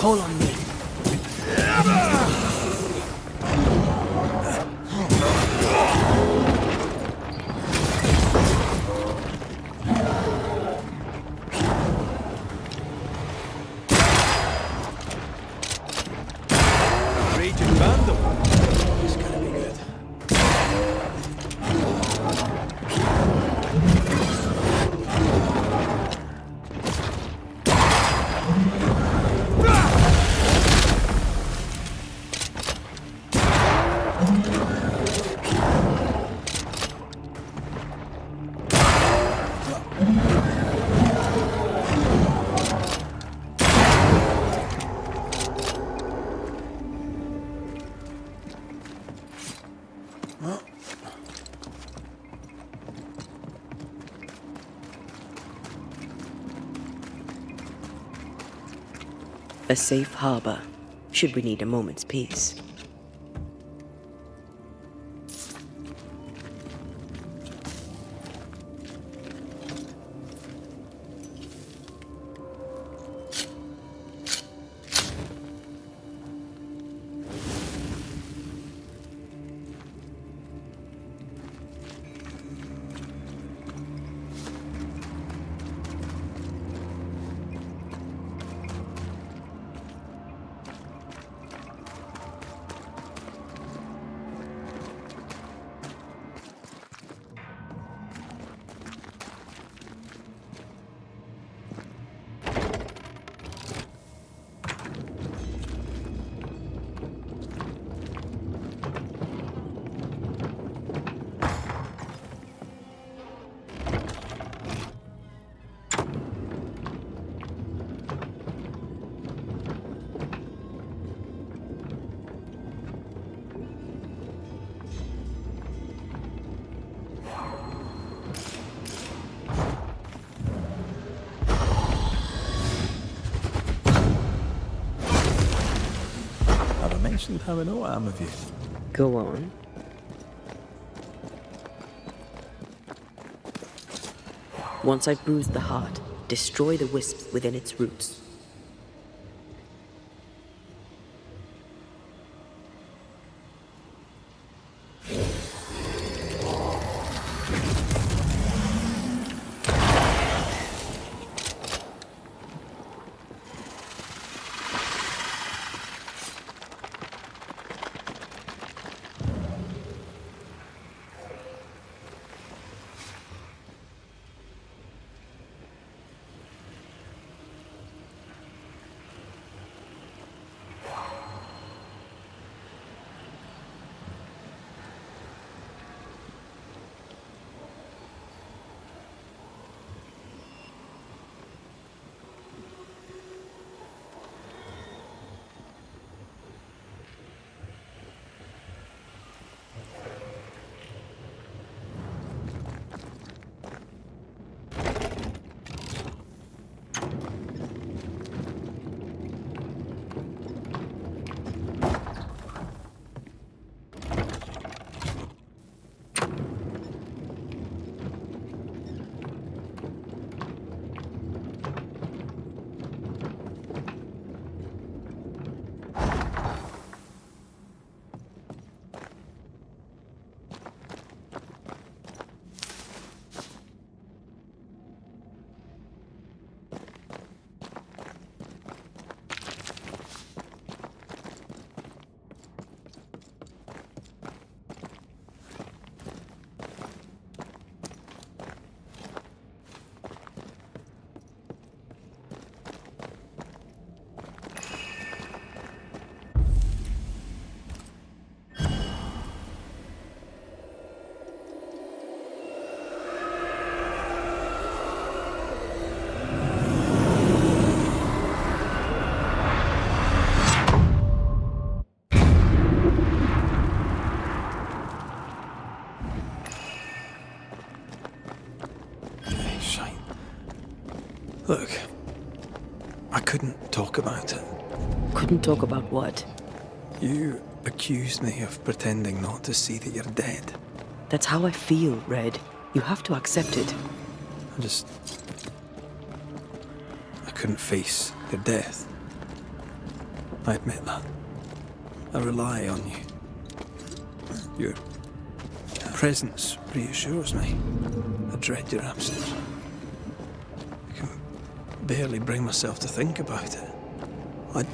Call on me. Raging Vandal. It's gonna be good. A safe harbor, should we need a moment's peace. Mentioned how I know I am of you. Go on. Once I've bruised the heart, destroy the wisps within its roots. Look, I couldn't talk about it. Couldn't talk about what? You accused me of pretending not to see that you're dead. That's how I feel, Red. You have to accept it. I couldn't face your death. I admit that. I rely on you. Your presence reassures me. I dread your absence. I can barely bring myself to think about it. I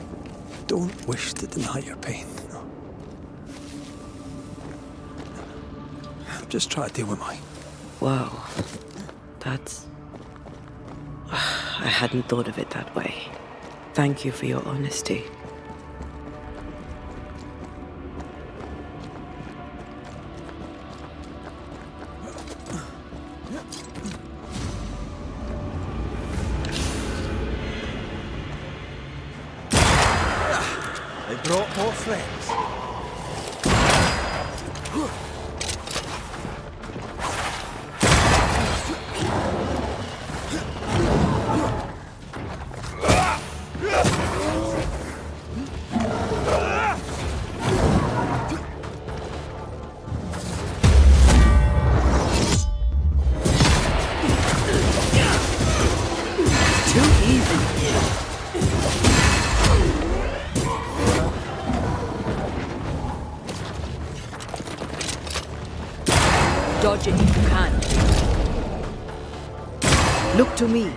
don't wish to deny your pain. No. I'm just trying to deal with mine. Wow. That's... I hadn't thought of it that way. Thank you for your honesty. They brought more friends. dodge it if you can. Look to me.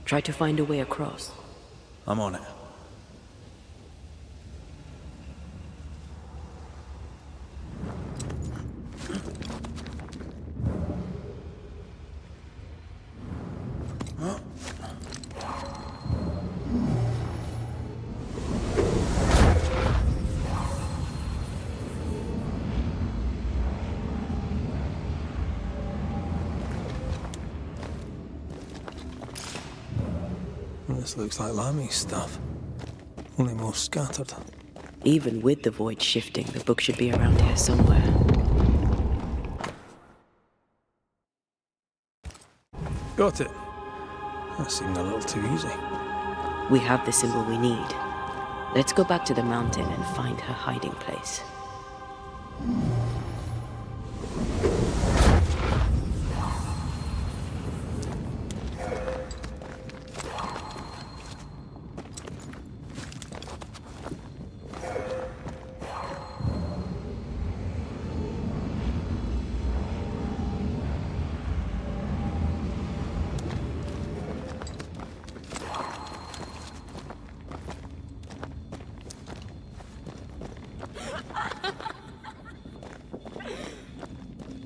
Try to find a way across. I'm on it. This looks like Lami's stuff, only more scattered. Even with the void shifting, the book should be around here somewhere. Got it. That seemed a little too easy. We have the symbol we need. Let's go back to the mountain and find her hiding place.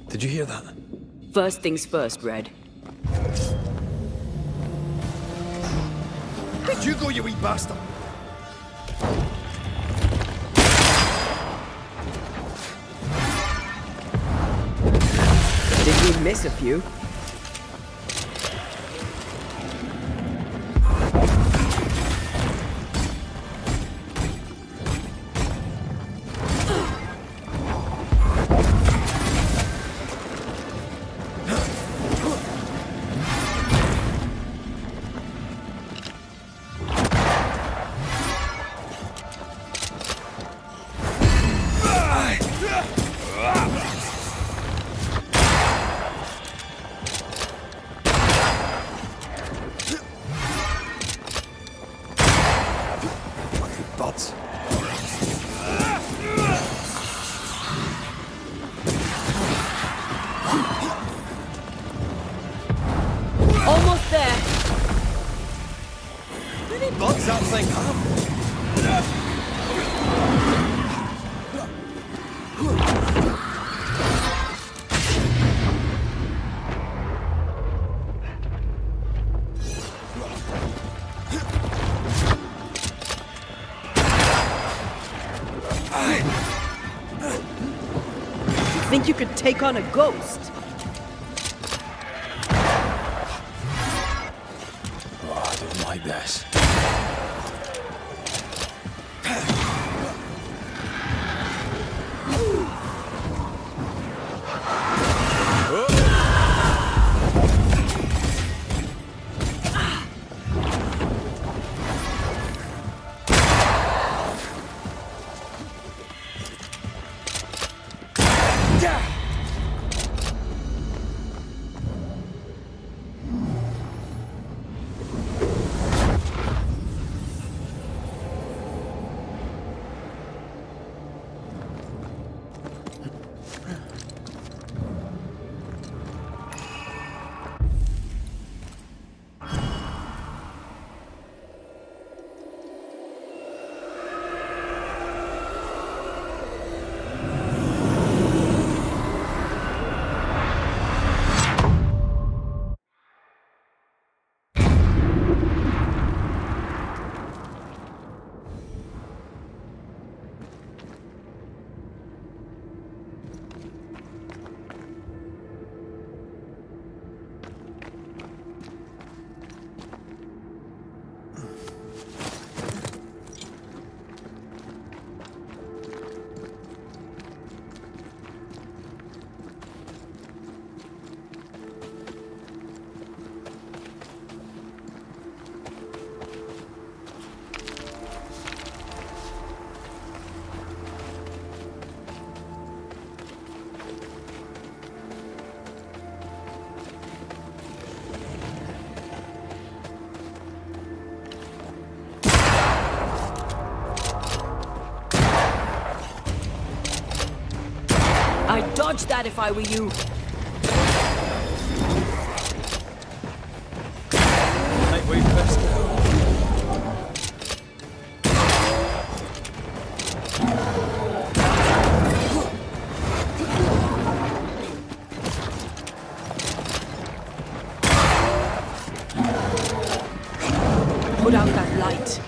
Did you hear that? First things first, Red. Where'd you go, you wee bastard? Did we miss a few? Almost there. How many buds that thing have? Think you could take on a ghost? Oh, I don't like this. dodge that if I were you. Might wait first now. Put out that light.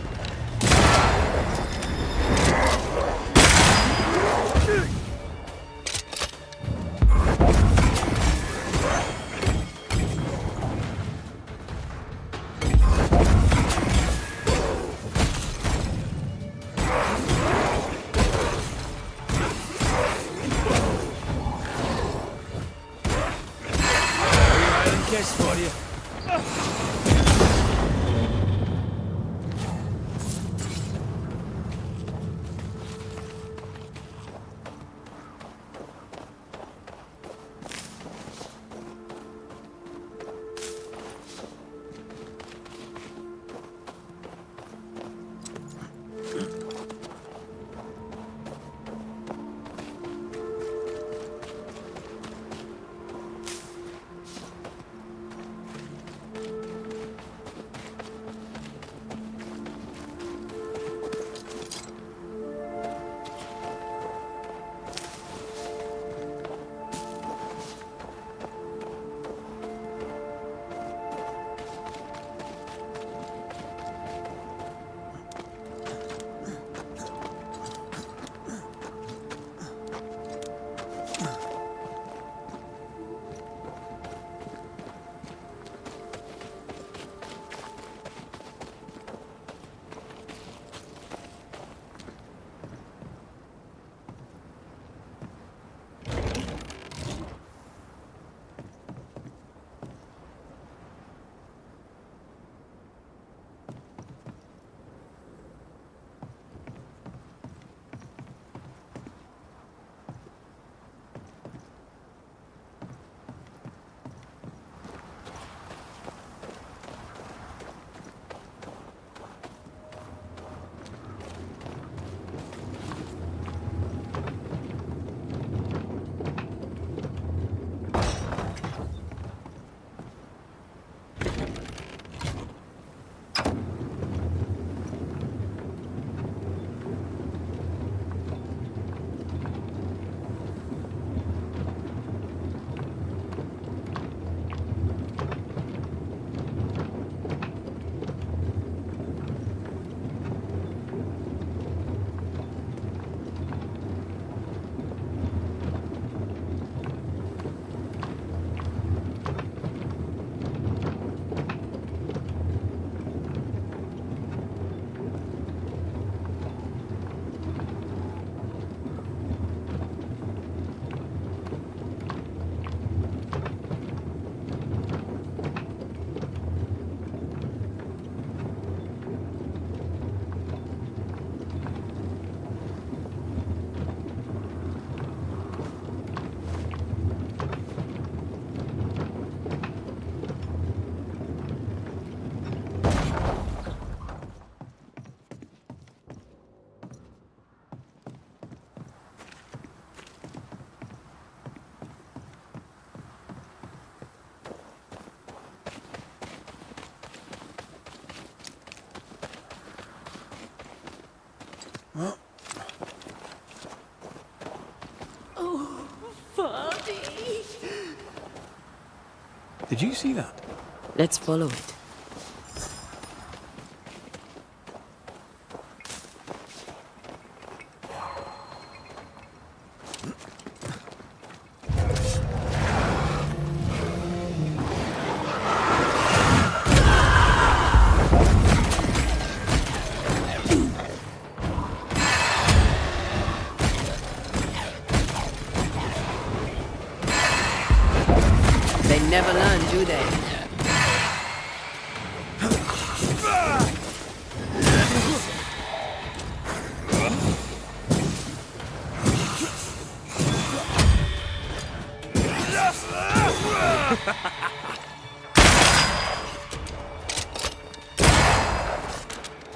Kiss for you. Did you see that? Let's follow it. They never learn, do they?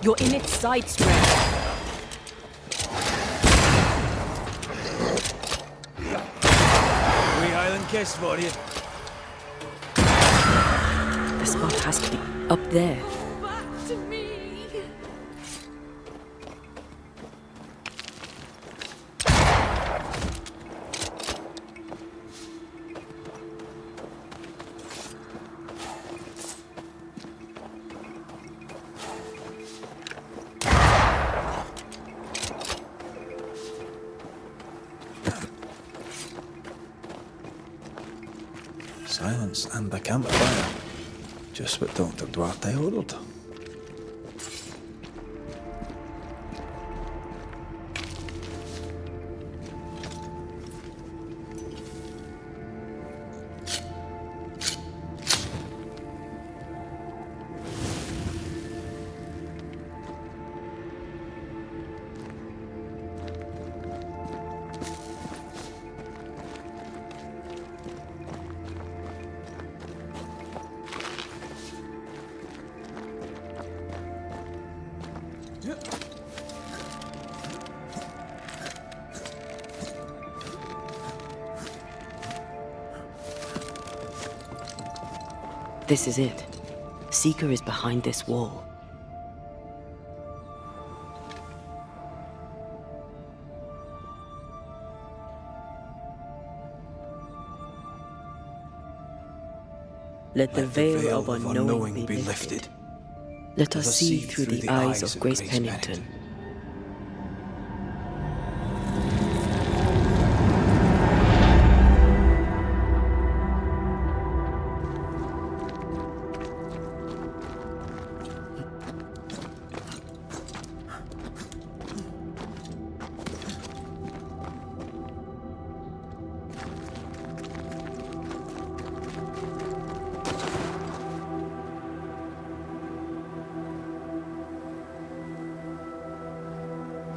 You're in its side strength. kiss for you. The spot has to be up there. Back to me. Silence and the campfire. Just what Dr. Duarte ordered. This is it. Seeker is behind this wall. Let the veil of unknowing be lifted. Let us see through the eyes of Grace Pennington.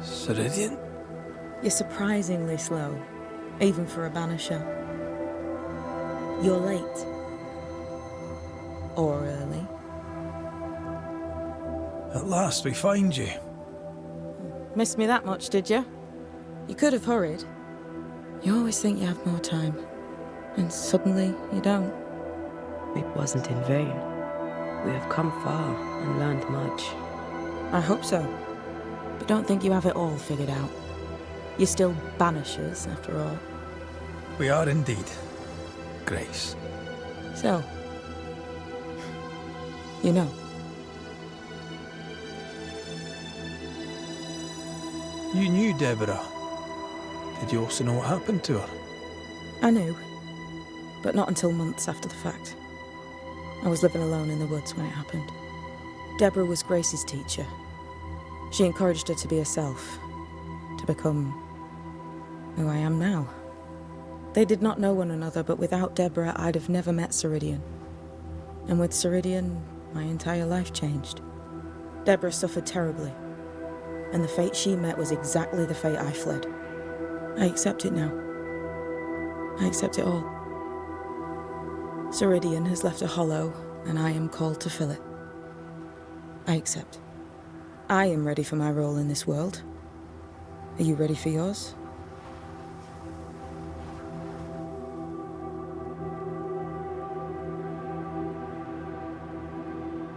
Ceridian? You're surprisingly slow, even for a banisher. You're late. Or early. At last we find you. Missed me that much, did you? You could have hurried. You always think you have more time, and suddenly you don't. It wasn't in vain. We have come far and learned much. I hope so. But don't think you have it all figured out. You're still banishers, after all. We are indeed, Grace. So, you know. You knew Deborah. Did you also know what happened to her? I knew, but not until months after the fact. I was living alone in the woods when it happened. Deborah was Grace's teacher. She encouraged her to be herself, to become who I am now. They did not know one another, but without Deborah, I'd have never met Ceridian. And with Ceridian, my entire life changed. Deborah suffered terribly, and the fate she met was exactly the fate I fled. I accept it now. I accept it all. Ceridian has left a hollow, and I am called to fill it. I accept. I am ready for my role in this world. Are you ready for yours?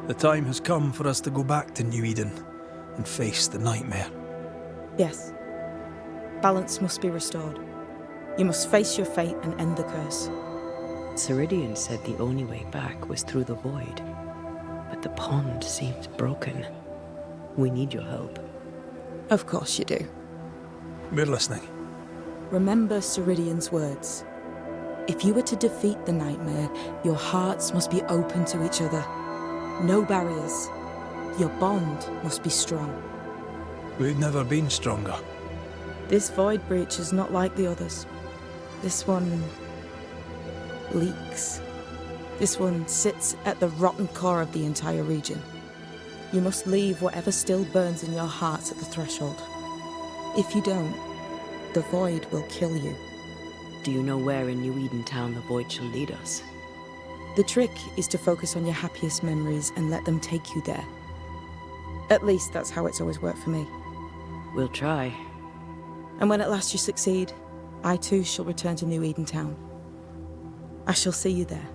The time has come for us to go back to New Eden and face the nightmare. Yes. Balance must be restored. You must face your fate and end the curse. Ceridian said the only way back was through the void. But the pond seems broken. We need your help. Of course you do. We're listening. Remember Ceridian's words. If you were to defeat the nightmare, your hearts must be open to each other. No barriers. Your bond must be strong. We've never been stronger. This void breach is not like the others. This one leaks. This one sits at the rotten core of the entire region. You must leave whatever still burns in your hearts at the threshold. If you don't, the void will kill you. Do you know where in New Eden Town the void shall lead us? The trick is to focus on your happiest memories and let them take you there. At least that's how it's always worked for me. We'll try. And when at last you succeed, I too shall return to New Eden Town. I shall see you there.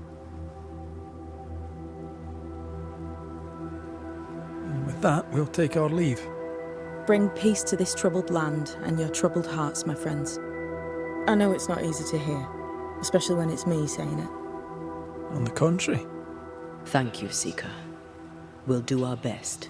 And with that, we'll take our leave. Bring peace to this troubled land and your troubled hearts, my friends. I know it's not easy to hear, especially when it's me saying it. On the contrary. Thank you, Seeker. We'll do our best.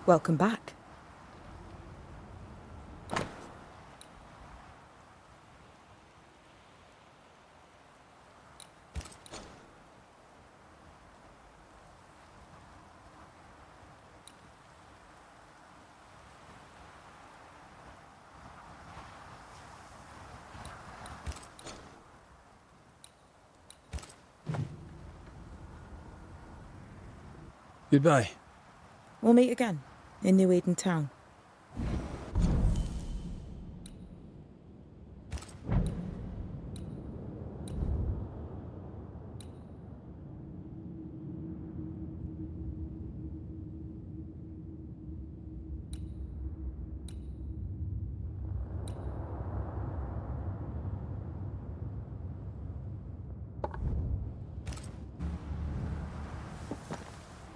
Welcome back. Goodbye. We'll meet again in New Eden Town.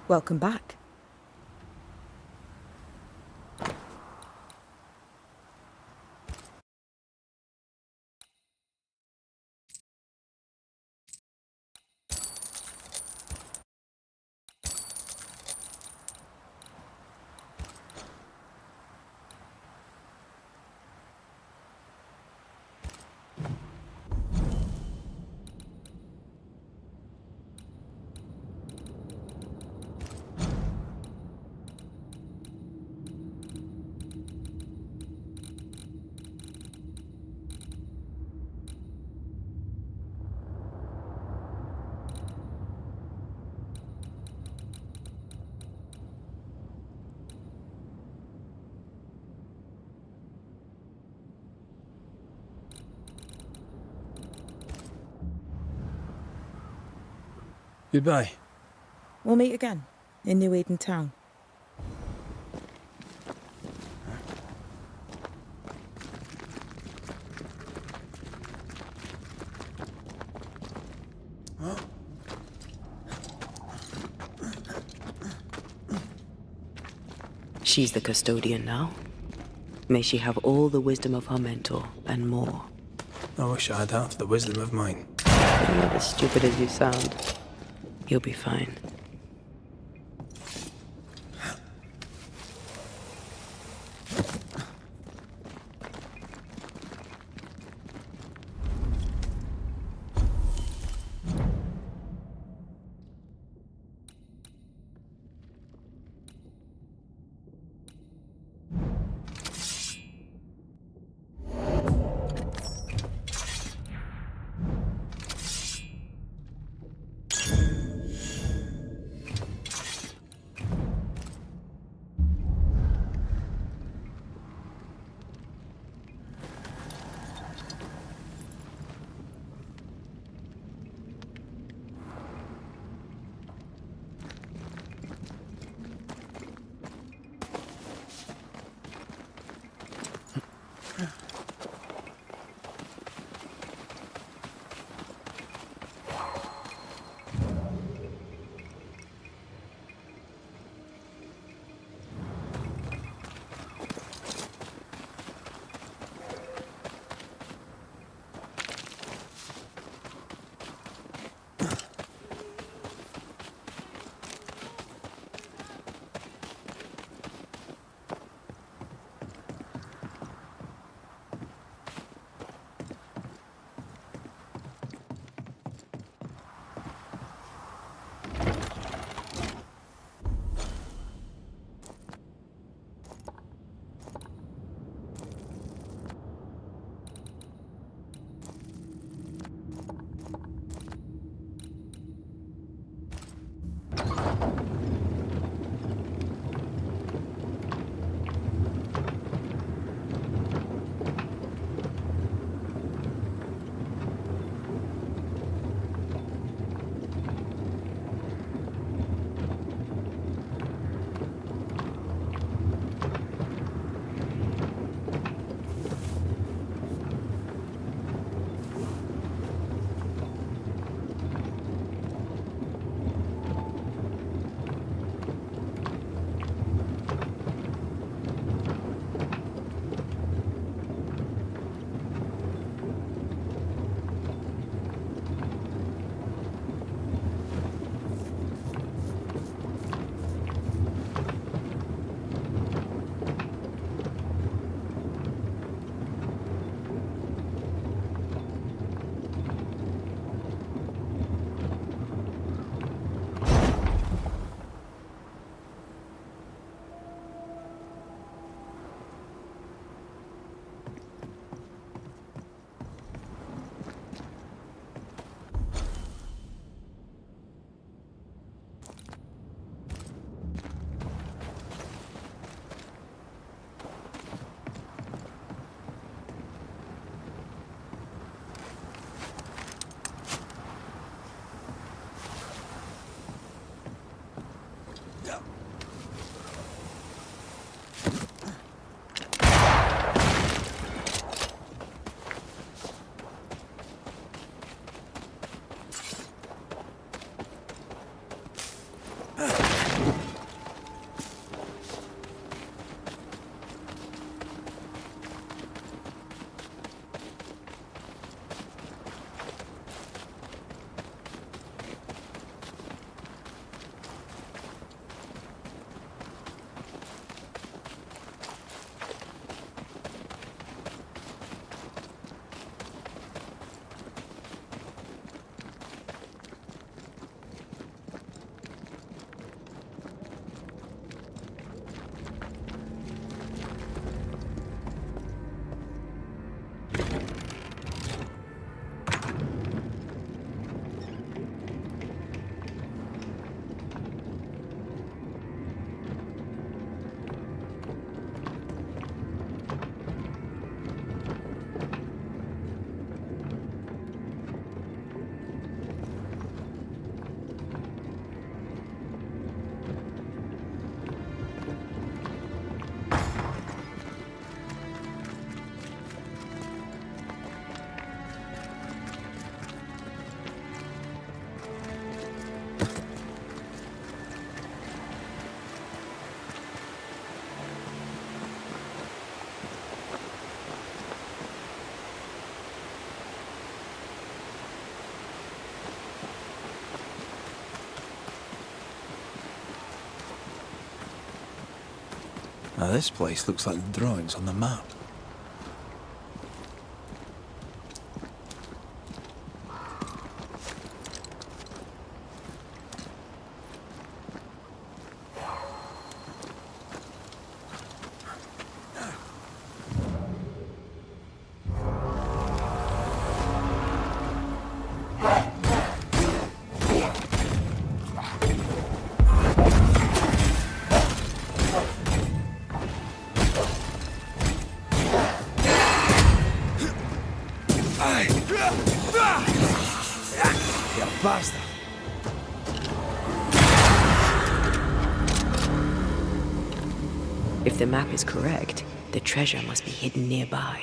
Welcome back. Goodbye. We'll meet again in New Eden Town. She's the custodian now. May she have all the wisdom of her mentor and more. I wish I had half the wisdom of mine. You're not as stupid as you sound. You'll be fine. Now this place looks like the drawings on the map. Basta. If the map is correct, the treasure must be hidden nearby.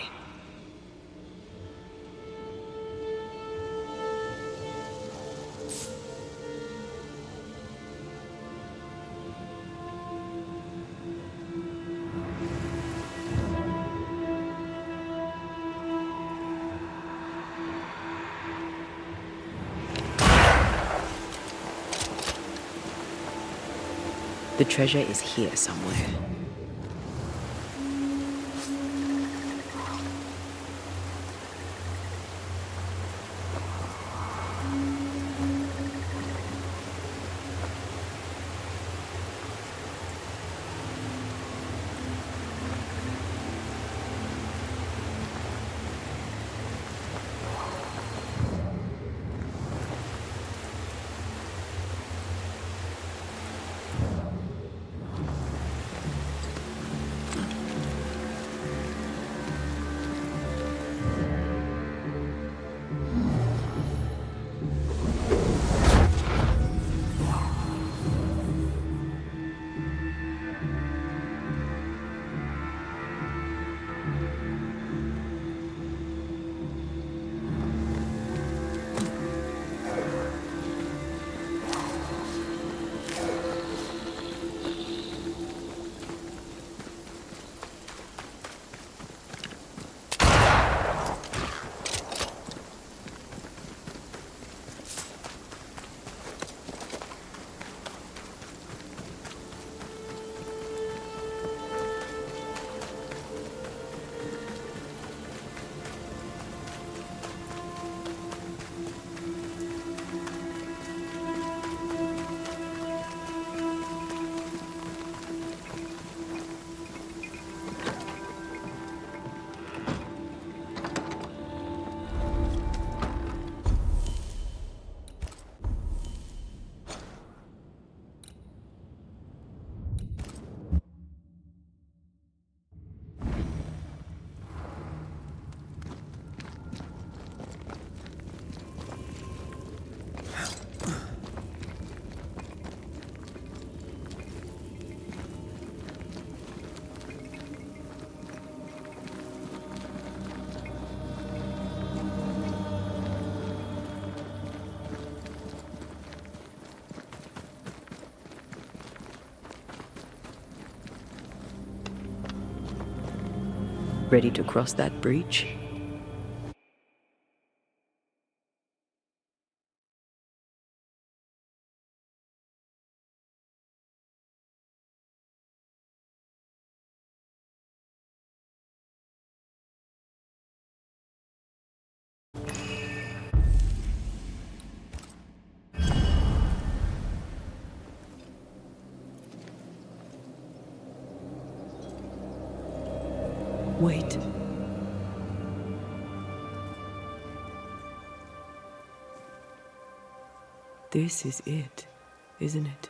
The treasure is here somewhere. Ready to cross that breach? Wait. This is it, isn't it?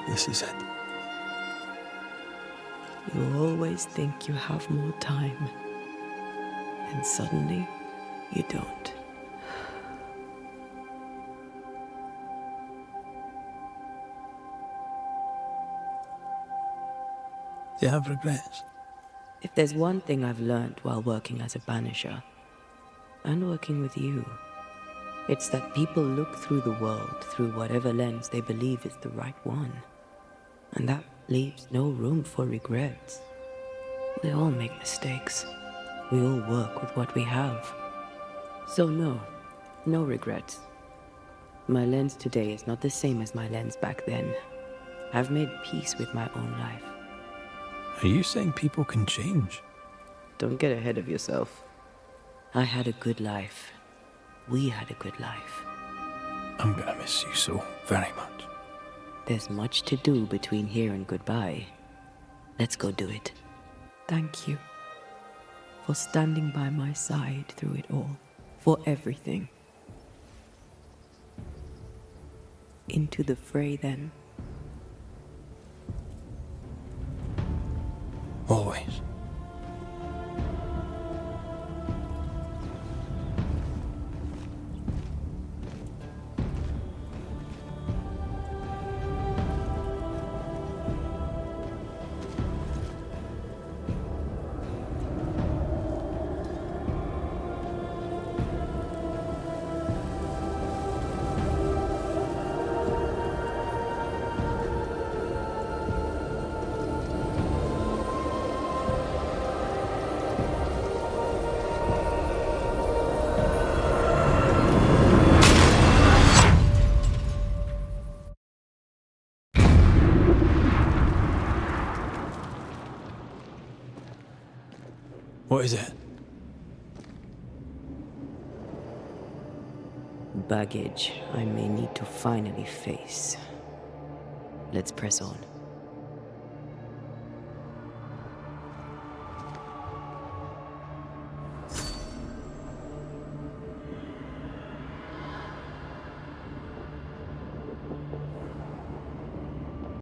This is it. You always think you have more time, and suddenly you don't. Do you have regrets? If there's one thing I've learned while working as a banisher, and working with you, it's that people look through the world through whatever lens they believe is the right one. And that leaves no room for regrets. We all make mistakes. We all work with what we have. So no regrets. My lens today is not the same as my lens back then. I've made peace with my own life. Are you saying people can change? Don't get ahead of yourself. I had a good life. We had a good life. I'm gonna miss you so very much. There's much to do between here and goodbye. Let's go do it. Thank you for standing by my side through it all. For everything. Into the fray, then. Always. What is it? Baggage I may need to finally face. Let's press on.